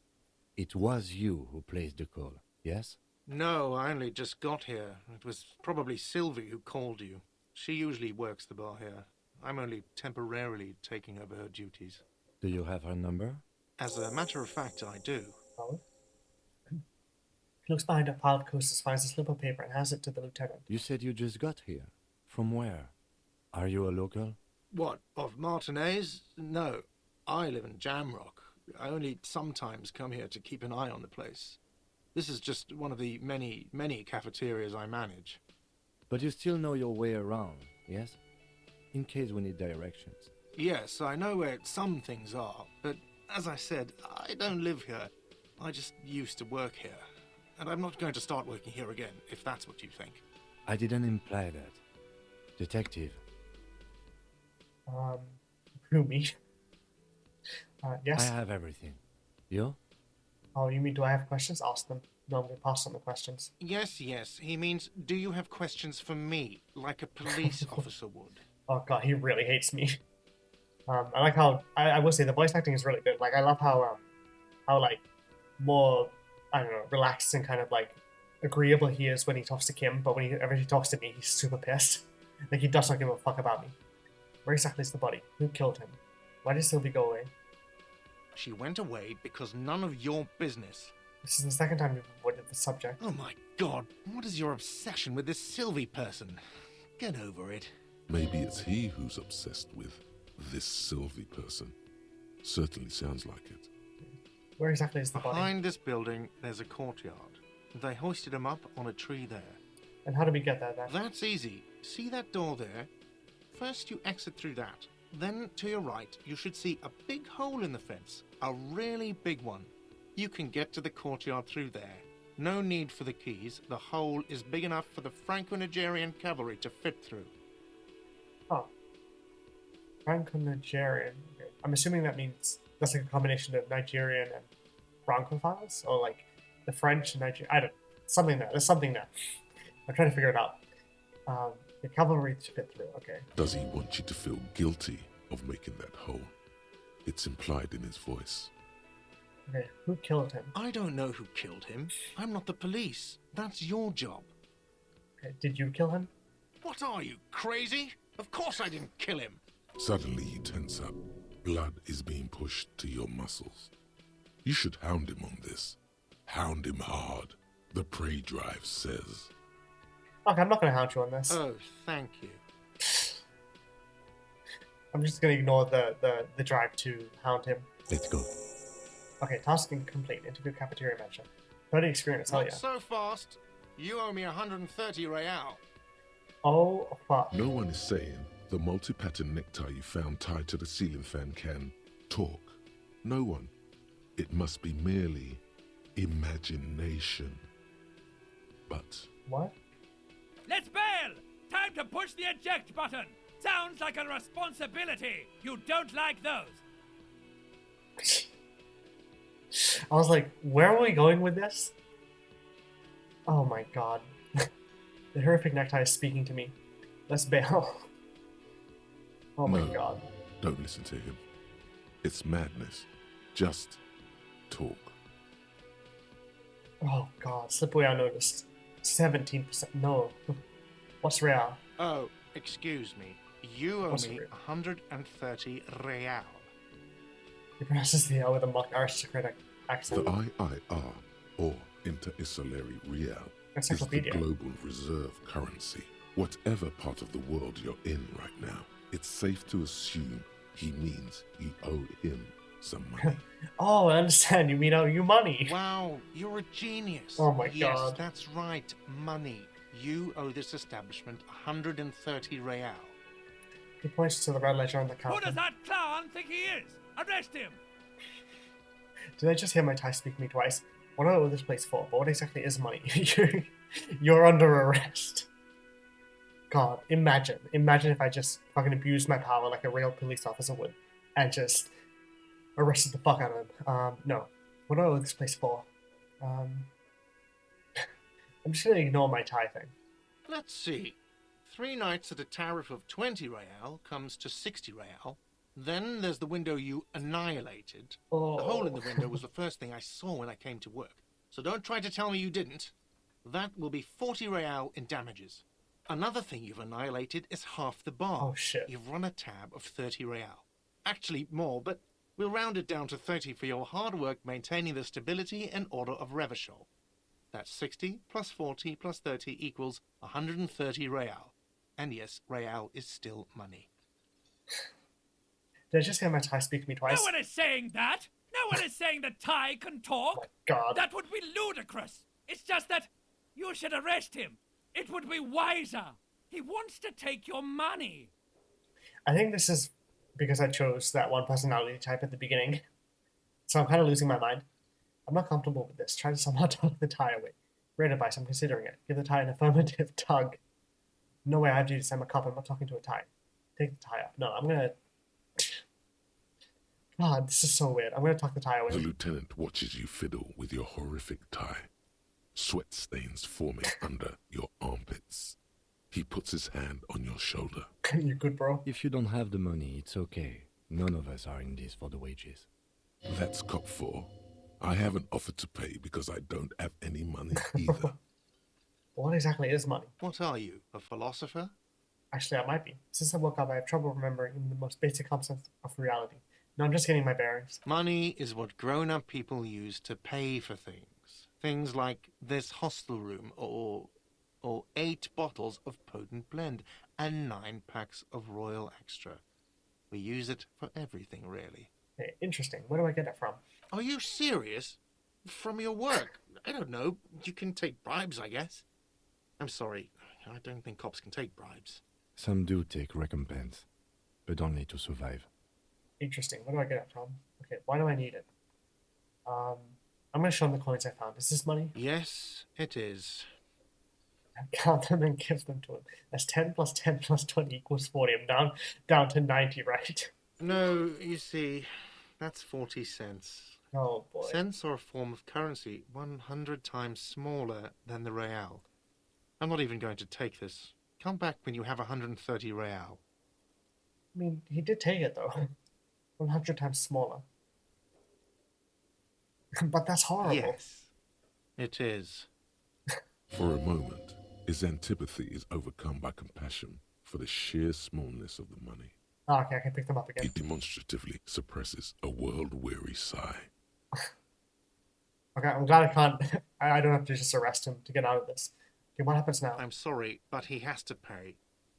It was you who placed the call, yes? No, I only just got here. It was probably Sylvie who called you. She usually works the bar here. I'm only temporarily taking over her duties. Do you have her number? As a matter of fact, I do. Oh. He looks behind a pile of coasters, finds a slip of paper, and hands it to the lieutenant. You said you just got here. From where? Are you a local? What, of Martinez? No, I live in Jamrock. I only sometimes come here to keep an eye on the place. This is just one of the many, many cafeterias I manage. But you still know your way around, yes? In case we need directions. Yes, I know where some things are, but as I said, I don't live here. I just used to work here. And I'm not going to start working here again, if that's what you think. I didn't imply that. Detective. Who, me? Yes? I have everything. You? Oh, you mean do I have questions? Ask them. Normally pass on the questions. Yes, yes. He means, do you have questions for me, like a police officer would? Oh god, he really hates me. I like how I will say the voice acting is really good. Like I love how like more I don't know relaxed and kind of like agreeable he is when he talks to Kim, but whenever he talks to me, he's super pissed. Like he does not give a fuck about me. Where exactly is the body? Who killed him? Why did Sylvie go away? She went away because none of your business. This is the second time we've avoided the subject. Oh my god, what is your obsession with this Sylvie person? Get over it. Maybe it's he who's obsessed with this Sylvie person. Certainly sounds like it. Where exactly is the body? Behind this building, there's a courtyard. They hoisted him up on a tree there. And how do we get there then? That's easy. See that door there? First you exit through that. Then to your right, you should see a big hole in the fence. A really big one. You can get to the courtyard through there. No need for the keys. The hole is big enough for the Franco-Nigerian cavalry to fit through. Oh. Franco-Nigerian. Okay. I'm assuming that means that's like a combination of Nigerian and Francophiles? Or like the French and Nigerian. I don't know. Something there. There's something there. I'm trying to figure it out. The cavalry to fit through. Okay. Does he want you to feel guilty of making that hole? It's implied in his voice. Okay. Who killed him? I don't know who killed him. I'm not the police. That's your job. Okay. Did you kill him? What are you, crazy? Of course I didn't kill him. Suddenly you tense up. Blood is being pushed to your muscles. You should hound him on this. Hound him hard. The prey drive says. Okay, I'm not going to hound you on this. Oh, thank you. I'm just going to ignore the drive to hound him. Let's go. Okay, task complete. Interview cafeteria manager. 30 experience, hell Not yeah. so fast. You owe me 130 real. Oh, fuck. No one is saying the multi-pattern necktie you found tied to the ceiling fan can talk. No one. It must be merely imagination. But What? Let's bail! Time to push the eject button! Sounds like a responsibility! You don't like those! I was like, where are we going with this? Oh my god. The horrific necktie is speaking to me. Let's bail. Oh my No. god. don't listen to him. It's madness. Just talk. Oh god, slip away unnoticed. 17%. No. What's real? Oh, excuse me. You owe What's me real? 130 real. He pronounces the L with a mock aristocratic The accent. IIR, or Inter-Isolary Real, is the Encyclopedia. global reserve currency. Whatever part of the world you're in right now, it's safe to assume he means you owe him some money. Oh, I understand. You mean owe you money. Wow, you're a genius. Oh my yes, god. that's right. Money. You owe this establishment 130 real. He points to the red ledger on the Who counter. does that clown think he is? Arrest him! Did I just hear my Thai speak me twice? What do I owe this place for? But what exactly is money? You're under arrest. God, imagine. Imagine if I just fucking abused my power like a real police officer would and just arrested the fuck out of him. No. What do I owe this place for? I'm just gonna ignore my Thai thing. Let's see. 3 nights at a tariff of 20 real comes to 60 real. Then there's the window you annihilated. Oh. The hole in the window was the first thing I saw when I came to work. So don't try to tell me you didn't. That will be 40 real in damages. Another thing you've annihilated is half the bar. Oh, shit. You've run a tab of 30 real. Actually, more, but we'll round it down to 30 for your hard work maintaining the stability and order of Revachol. That's 60 plus 40 plus 30 equals 130 real. And yes, real is still money. Did I just hear my Thai speak to me twice? No one is saying that! No one is saying that Ty can talk! God. That would be ludicrous! It's just that you should arrest him! It would be wiser! He wants to take your money! I think this is because I chose that one personality type at the beginning. So I'm kind of losing my mind. I'm not comfortable with this. Try to somehow tug the tie away. Great advice, I'm considering it. Give the tie an affirmative tug. No way I have to use I'm a cop, I'm not talking to a tie. Take the tie up. No, I'm gonna... God, this is so weird. I'm gonna tuck the tie The away. lieutenant watches you fiddle with your horrific tie. Sweat stains forming under your armpits. He puts his hand on your shoulder. You good, bro? If you don't have the money, it's okay. None of us are in this for the wages. That's cop 4. I haven't offered to pay because I don't have any money either. What exactly is money? What are you, a philosopher? Actually, I might be. Since I woke up, I have trouble remembering even the most basic concepts of reality. No, I'm just getting my bearings. Money is what grown-up people use to pay for things. Things like this hostel room, or 8 bottles of potent blend, and 9 packs of Royal Extra. We use it for everything, really. Okay, interesting. Where do I get it from? Are you serious? From your work? I don't know. You can take bribes, I guess. I'm sorry. I don't think cops can take bribes. Some do take recompense, but only to survive. Interesting. Where do I get it from? Okay, why do I need it? I'm going to show him the coins I found. Is this money? Yes, it is. Count them and give them to him. That's 10 plus 10 plus 20 equals 40. I'm down to 90, right? No, you see, that's 40 cents. Oh, boy. Cents are a form of currency 100 times smaller than the real. I'm not even going to take this. Come back when you have 130 real. I mean, he did take it, though. 100 times smaller. But that's horrible. Yes, it is. For a moment, his antipathy is overcome by compassion for the sheer smallness of the money. Oh, okay, I can pick them up He again. demonstratively suppresses a world-weary sigh. Okay, I'm glad I can't... I don't have to just arrest him to get out of this. Okay, what happens now? I'm sorry, but he has to pay.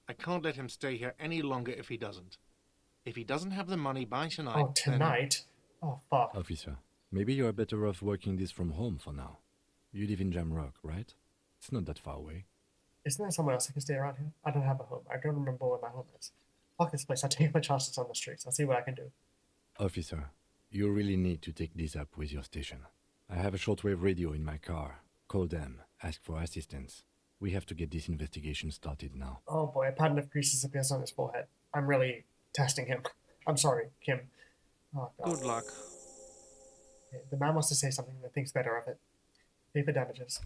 I can't let him stay here any longer if he doesn't. If he doesn't have the money by tonight... Oh, tonight? Oh, fuck. Officer, maybe you are better off working this from home for now. You live in Jamrock, right? It's not that far away. Isn't there somewhere else I can stay around here? I don't have a home. I don't remember where my home is. Fuck this place. I'll take my chances on the streets. I'll see what I can do. Officer, you really need to take this up with your station. I have a shortwave radio in my car. Call them. Ask for assistance. We have to get this investigation started now. Oh boy, a pattern of creases appears on his forehead. I'm really testing him. I'm sorry, Kim. Oh, God. Good luck. Okay, the man wants to say something that thinks better of it. Pay for damages.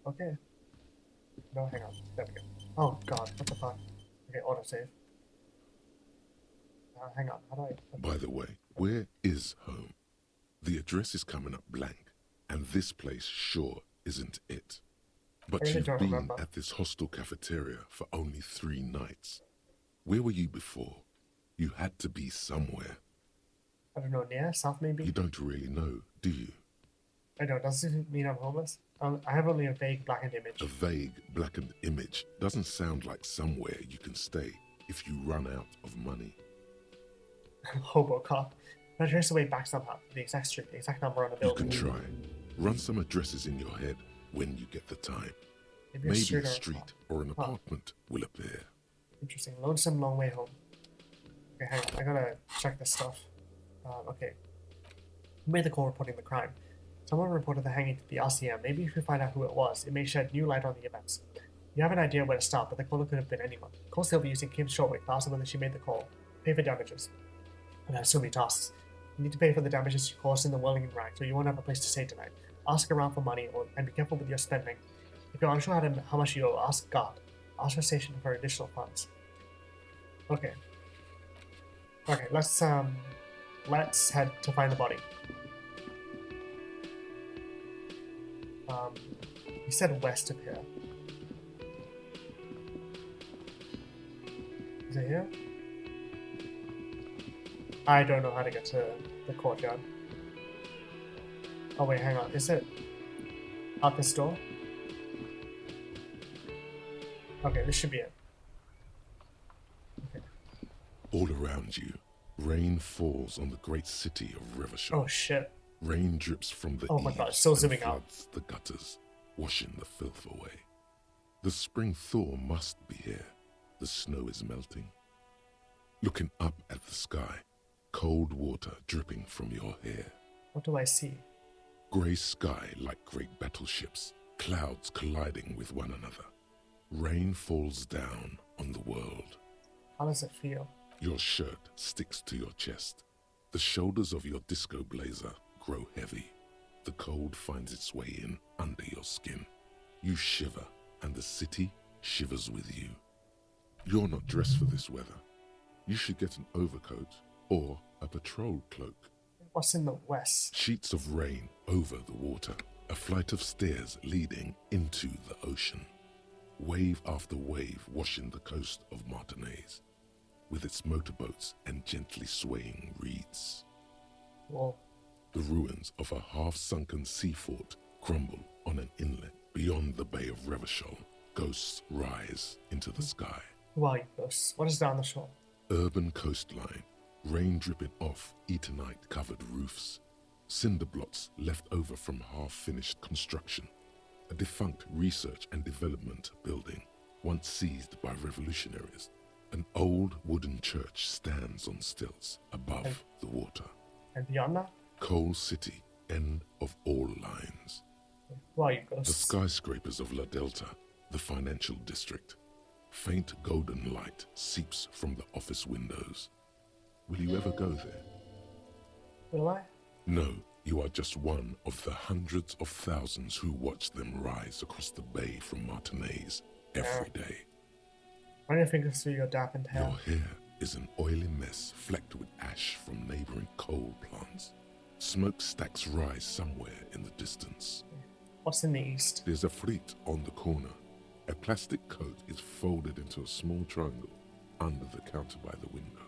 Okay. No, hang on. There we go. Oh, God. What the fuck? Okay, autosave. Hang on. How do I... By the way, where is home? The address is coming up blank. And this place sure isn't it. I But really you've don't been remember. at this hostel cafeteria for only 3 nights. Where were you before? You had to be somewhere. I don't know, near, south maybe? You don't really know, do you? I don't, does this mean I'm homeless? I have only a vague blackened image. A vague, blackened image doesn't sound like somewhere you can stay if you run out of money. Hobo cop. Can I trace the way back somehow? The exact street, the exact number on the You building. can try. Run some addresses in your head when you get the time. Maybe Maybe street a or street or an apartment will appear. Interesting. Lonesome long way home. Okay, hang on. I gotta check this stuff. Okay. Who made the call reporting the crime? Someone reported the hanging to the RCM. Maybe if we find out who it was, it may shed new light on the events. You have an idea where to start, but the caller could have been anyone. Call Sylvia using Kim's shortwave to ask her whether she made the call. Pay for damages. And I have so many tasks. You need to pay for the damages you caused in the whirling rag, so you won't have a place to stay tonight. Ask around for money, and be careful with your spending. If you're unsure how much you owe, ask God. Ask your station for additional funds. Okay. Okay, let's head to find the body. He said west of here. Is it here? I don't know how to get to the courtyard. Oh wait, hang on. Is it out this door? Okay, this should be it. Okay. All around you, rain falls on the great city of Revachol. Oh shit. Rain drips from the Oh my eaves god, it's still and zooming out. floods the gutters, washing the filth away. The spring thaw must be here. The snow is melting. Looking up at the sky, cold water dripping from your hair. What do I see? Grey sky like great battleships, clouds colliding with one another. Rain falls down on the world. How does it feel? Your shirt sticks to your chest. The shoulders of your disco blazer grow heavy. The cold finds its way in under your skin. You shiver, and the city shivers with you. You're not dressed for this weather. You should get an overcoat or a patrol cloak. What's in the west? Sheets of rain over the water, a flight of stairs leading into the ocean. Wave after wave washing the coast of Martinaise, with its motorboats and gently swaying reeds. Whoa. The ruins of a half-sunken sea fort crumble on an inlet beyond the Bay of Revachol. Ghosts rise into the sky. Who are you, ghosts? What is down the shore? Urban coastline, rain dripping off Eternite-covered roofs. Cinder blots left over from half-finished construction. A defunct research and development building, once seized by revolutionaries. An old wooden church stands on stilts above the water. And beyond that? Coal City, end of all lines. Who are you, The ghosts? skyscrapers of La Delta, the financial district. Faint golden light seeps from the office windows. Will you ever go there? Will I? No, you are just one of the hundreds of thousands who watch them rise across the bay from Martinaise every day. Run your fingers through your dampened hair. Your hair is an oily mess flecked with ash from neighboring coal plants. Smokestacks rise somewhere in the distance. What's in the east? There's a fleet on the corner. A plastic coat is folded into a small triangle under the counter by the window.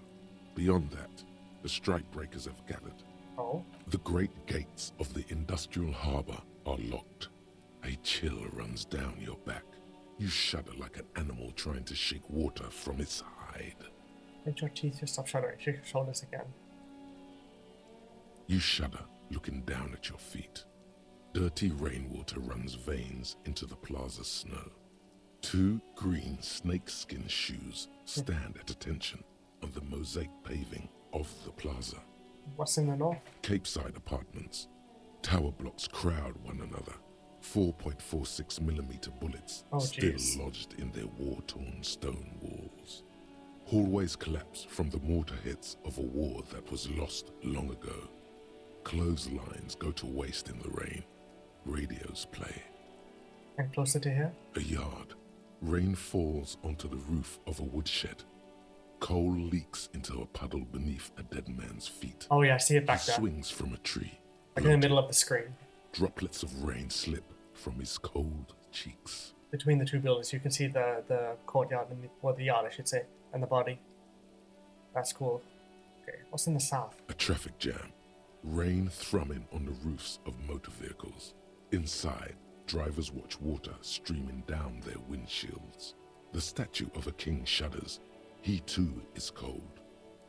Beyond that, the strike breakers have gathered. Oh? The great gates of the industrial harbor are locked. A chill runs down your back. You shudder like an animal trying to shake water from its hide. Get your teeth to stop shuddering. Shake your shoulders again. You shudder, looking down at your feet. Dirty rainwater runs veins into the plaza's snow. 2 green snakeskin shoes stand at attention on the mosaic paving of the plaza. What's in the north? Capeside apartments. Tower blocks crowd one another. 4.46mm bullets Oh, still jeez. lodged in their war-torn stone walls. Hallways collapse from the mortarheads of a war that was lost long ago. Clotheslines go to waste in the rain. Radios play. And closer to here? A yard. Rain falls onto the roof of a woodshed. Coal leaks into a puddle beneath a dead man's feet. Oh yeah, I see it back He there. swings from a tree. Like in the middle of the screen. Droplets of rain slip from his cold cheeks. Between the two buildings, you can see the courtyard, or the yard, I should say, and the body. That's cool. Okay, what's in the south? A traffic jam. Rain thrumming on the roofs of motor vehicles. Inside, drivers watch water streaming down their windshields. The statue of a king shudders. He too is cold.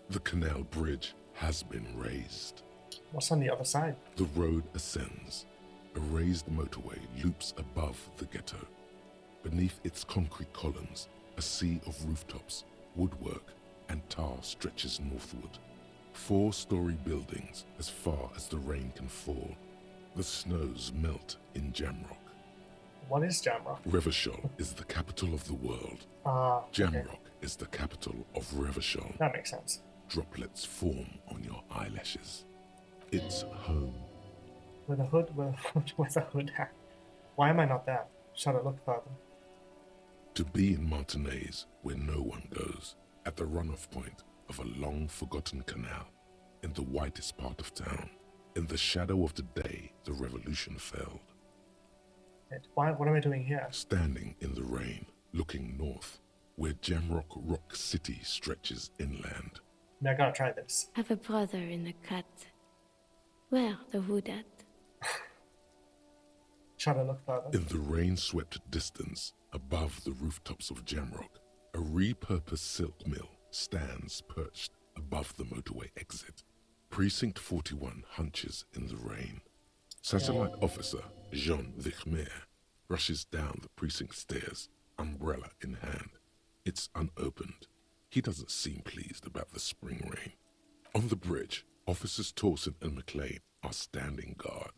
The canal bridge has been raised. What's on the other side? The road ascends. A raised motorway loops above the ghetto. Beneath its concrete columns, a sea of rooftops, woodwork, and tar stretches northward. 4-story buildings as far as the rain can fall. The snows melt in Jamrock. What is Jamrock? Revachol is the capital of the world. Jamrock is the capital of Revachol. That makes sense. Droplets form on your eyelashes. It's home. With a hood? With a hood hat. Why am I not there? Shall I look further? To be in Martinaise, where no one goes, at the runoff point of a long-forgotten canal, in the whitest part of town, in the shadow of the day the revolution failed. What am I doing here? Standing in the rain, looking north, where Jamrock Rock City stretches inland. I gotta try this. I have a brother in the cut. Where the hood at? Shall I look further? In the rain-swept distance, above the rooftops of Jamrock, a repurposed silk mill stands perched above the motorway exit. Precinct 41 hunches in the rain. Satellite officer Jean Vichmer rushes down the precinct stairs, umbrella in hand. It's unopened. He doesn't seem pleased about the spring rain. On the bridge, officers Torsen and McLean are standing guard.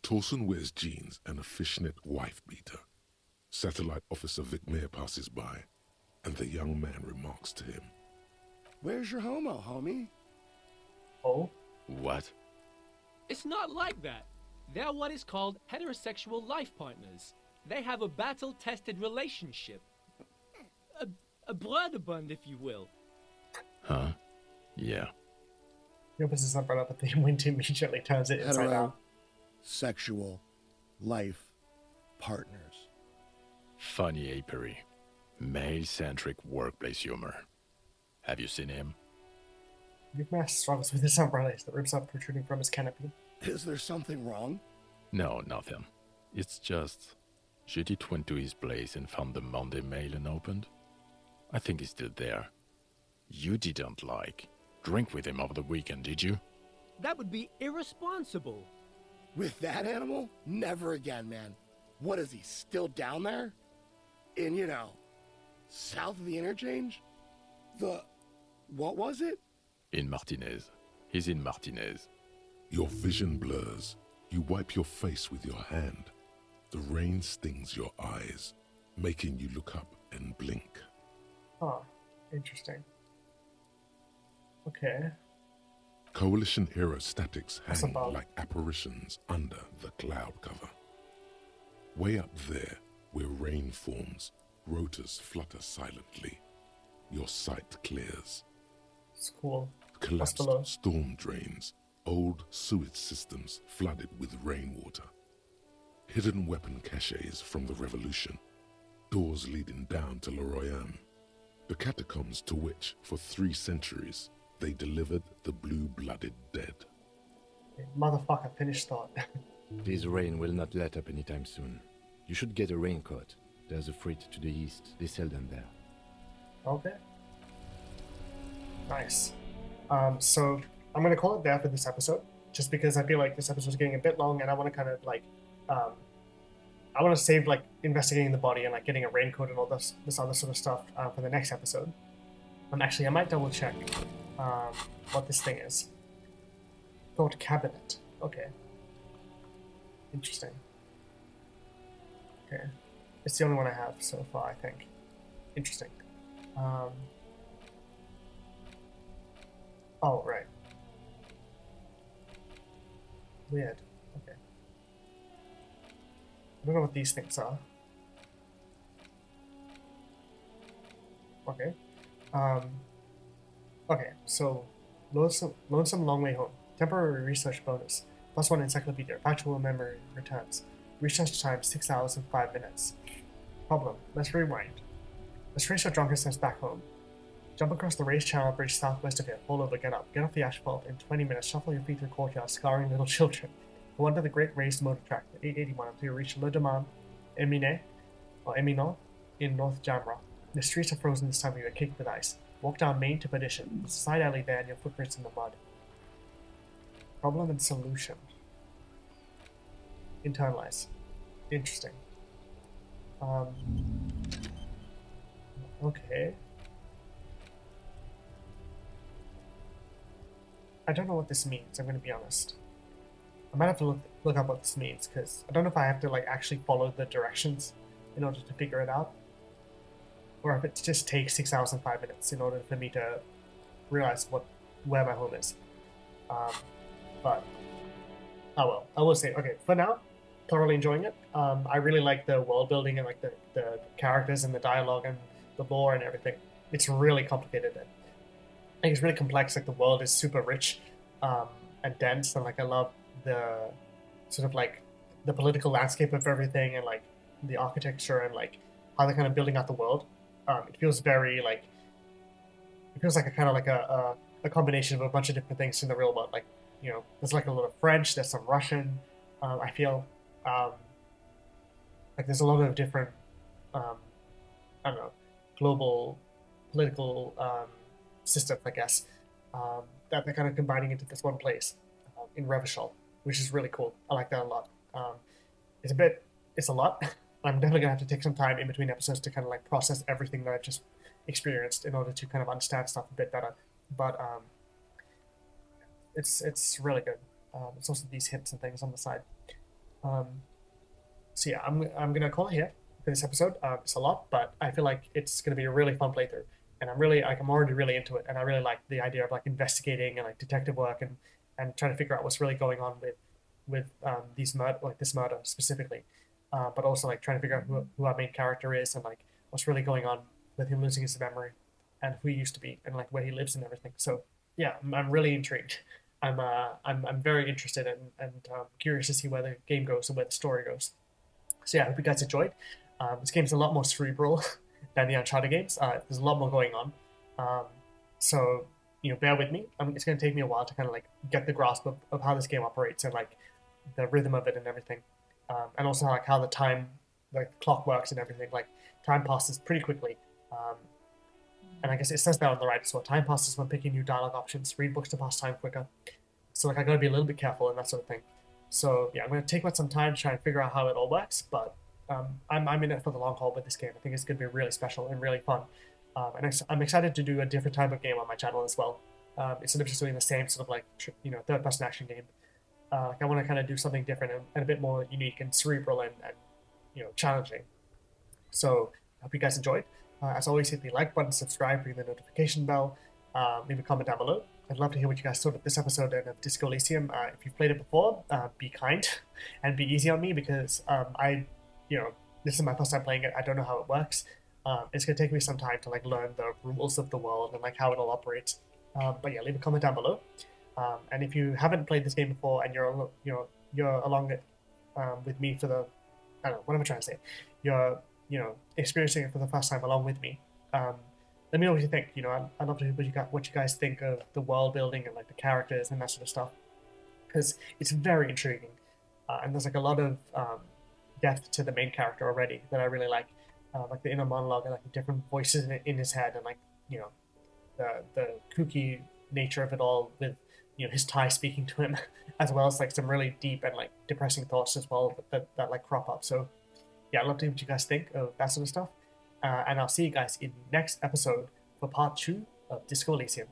Torsen wears jeans and a fishnet wife-beater. Satellite officer Vichmer passes by, and the young man remarks to him, Where's your homo, homie? Oh? What? It's not like that. They're what is called heterosexual life partners. They have a battle-tested relationship. A brother-bond, if you will. Huh? Yeah. He opens his umbrella, but the wind immediately turns it inside out. Sexual life partners. Funny apery. Male-centric workplace humor. Have you seen him? Vichmer struggles with his umbrella as the ribs are protruding from his canopy. Is there something wrong? No, nothing. It's just... Judith went to his place and found the Monday mail unopened. I think he's still there. You didn't, drink with him over the weekend, did you? That would be irresponsible. With that animal? Never again, man. What is he, still down there? In, south of the interchange? What was it? In Martinez. He's in Martinez. Your vision blurs. You wipe your face with your hand. The rain stings your eyes, making you look up and blink. Oh, interesting. Okay. Coalition era statics What's hang above? like apparitions under the cloud cover. Way up there, where rain forms, rotors flutter silently. Your sight clears. It's cool. What's Collapsed below? storm drains, old sewage systems flooded with rainwater. Hidden weapon caches from the revolution. Doors leading down to Le Royaume. The catacombs to which, for 3 centuries, they delivered the blue-blooded dead. Motherfucker, finished thought. This rain will not let up anytime soon. You should get a raincoat. There's a freight to the east. They sell them there. Okay. Nice. So I'm gonna call it there for this episode, just because I feel like this episode is getting a bit long, and I want to kind of I want to save investigating the body and getting a raincoat and all this other sort of stuff for the next episode. Actually, I might double check what this thing is. Thought cabinet. Okay. Interesting. Okay. It's the only one I have so far, I think. Interesting. Oh, right. Weird. Okay. I don't know what these things are. Okay. Okay, so Lonesome Long Way Home. Temporary research bonus. +1 encyclopedia. Factual memory returns. Research time 6 hours and 5 minutes. Problem. Let's rewind. Let's trace your drunken steps back home. Jump across the raised channel bridge southwest of here. Fall over, get up. Get off the asphalt. In 20 minutes, shuffle your feet through courtyard, scarring little children. Go under the great raised motor track, the 881, until you reach Le Demand, Emine, or Eminon, in North Jamra. The streets are frozen this time of year, caked with ice. Walk down Main to Perdition. There's a side alley there and your footprints in the mud. Problem and solution. Internalize. Interesting. Okay. I don't know what this means, I'm going to be honest. I might have to look up what this means, because I don't know if I have to like actually follow the directions in order to figure it out. Or if it just takes 6 hours and 5 minutes in order for me to realize where my home is. But, oh well, I will say, okay, for now, thoroughly enjoying it. I really like the world building and like the characters and the dialogue and the lore and everything. It's really complicated. Like, it's really complex. Like, the world is super rich and dense, and like I love the sort of like the political landscape of everything and like the architecture and like how they're kind of building out the world. It feels very like a kind of like a combination of a bunch of different things in the real world. Like, you know, there's like a lot of French, there's some Russian. I feel like there's a lot of different I don't know, global political systems, I guess, that they're kind of combining into this one place in Revachol, which is really cool. I like that a lot. It's a lot. I'm definitely gonna have to take some time in between episodes to kind of like process everything that I just experienced in order to kind of understand stuff a bit better. But it's really good. It's also these hints and things on the side. So yeah, I'm gonna call it here for this episode. It's a lot, but I feel like it's gonna be a really fun playthrough, and I'm already really into it, and I really like the idea of like investigating and like detective work and trying to figure out what's really going on with this murder specifically, but also like trying to figure out who our main character is and like what's really going on with him losing his memory and who he used to be and like where he lives and everything. So yeah, I'm really intrigued. I'm very interested and curious to see where the game goes and where the story goes. So yeah, I hope you guys enjoyed. This game's a lot more cerebral than the Uncharted games. There's a lot more going on. So, you know, bear with me. It's going to take me a while to kind of like get the grasp of how this game operates and like the rhythm of it and everything. And also like how the time, like the clock works and everything. Like time passes pretty quickly. And I guess it says that on the right as well. Time passes when picking new dialogue options. Read books to pass time quicker. So like I gotta be a little bit careful and that sort of thing. So yeah, I'm gonna take some time to try and figure out how it all works. But I'm in it for the long haul with this game. I think it's gonna be really special and really fun. And I'm excited to do a different type of game on my channel as well. Instead of just doing the same sort of like third-person action game. Like I want to kind of do something different and a bit more unique and cerebral and challenging. So I hope you guys enjoyed. As always, hit the like button, subscribe, ring the notification bell, leave a comment down below. I'd love to hear what you guys thought of this episode and of Disco Elysium. If you've played it before, be kind and be easy on me because this is my first time playing it. I don't know how it works. It's going to take me some time to like learn the rules of the world and like how it all operates. But yeah, leave a comment down below. And if you haven't played this game before and you're along it with me for the, I don't know, what am I trying to say? You're experiencing it for the first time along with me. Let me know what you think. I'd love to hear what you guys think of the world building and like the characters and that sort of stuff, because it's very intriguing, and there's like a lot of depth to the main character already that I really like the inner monologue and like the different voices in his head and like the kooky nature of it all with his Thai speaking to him, as well as like some really deep and like depressing thoughts as well that like crop up. So yeah, I'd love to hear what you guys think of that sort of stuff. And I'll see you guys in the next episode for part 2 of Disco Elysium.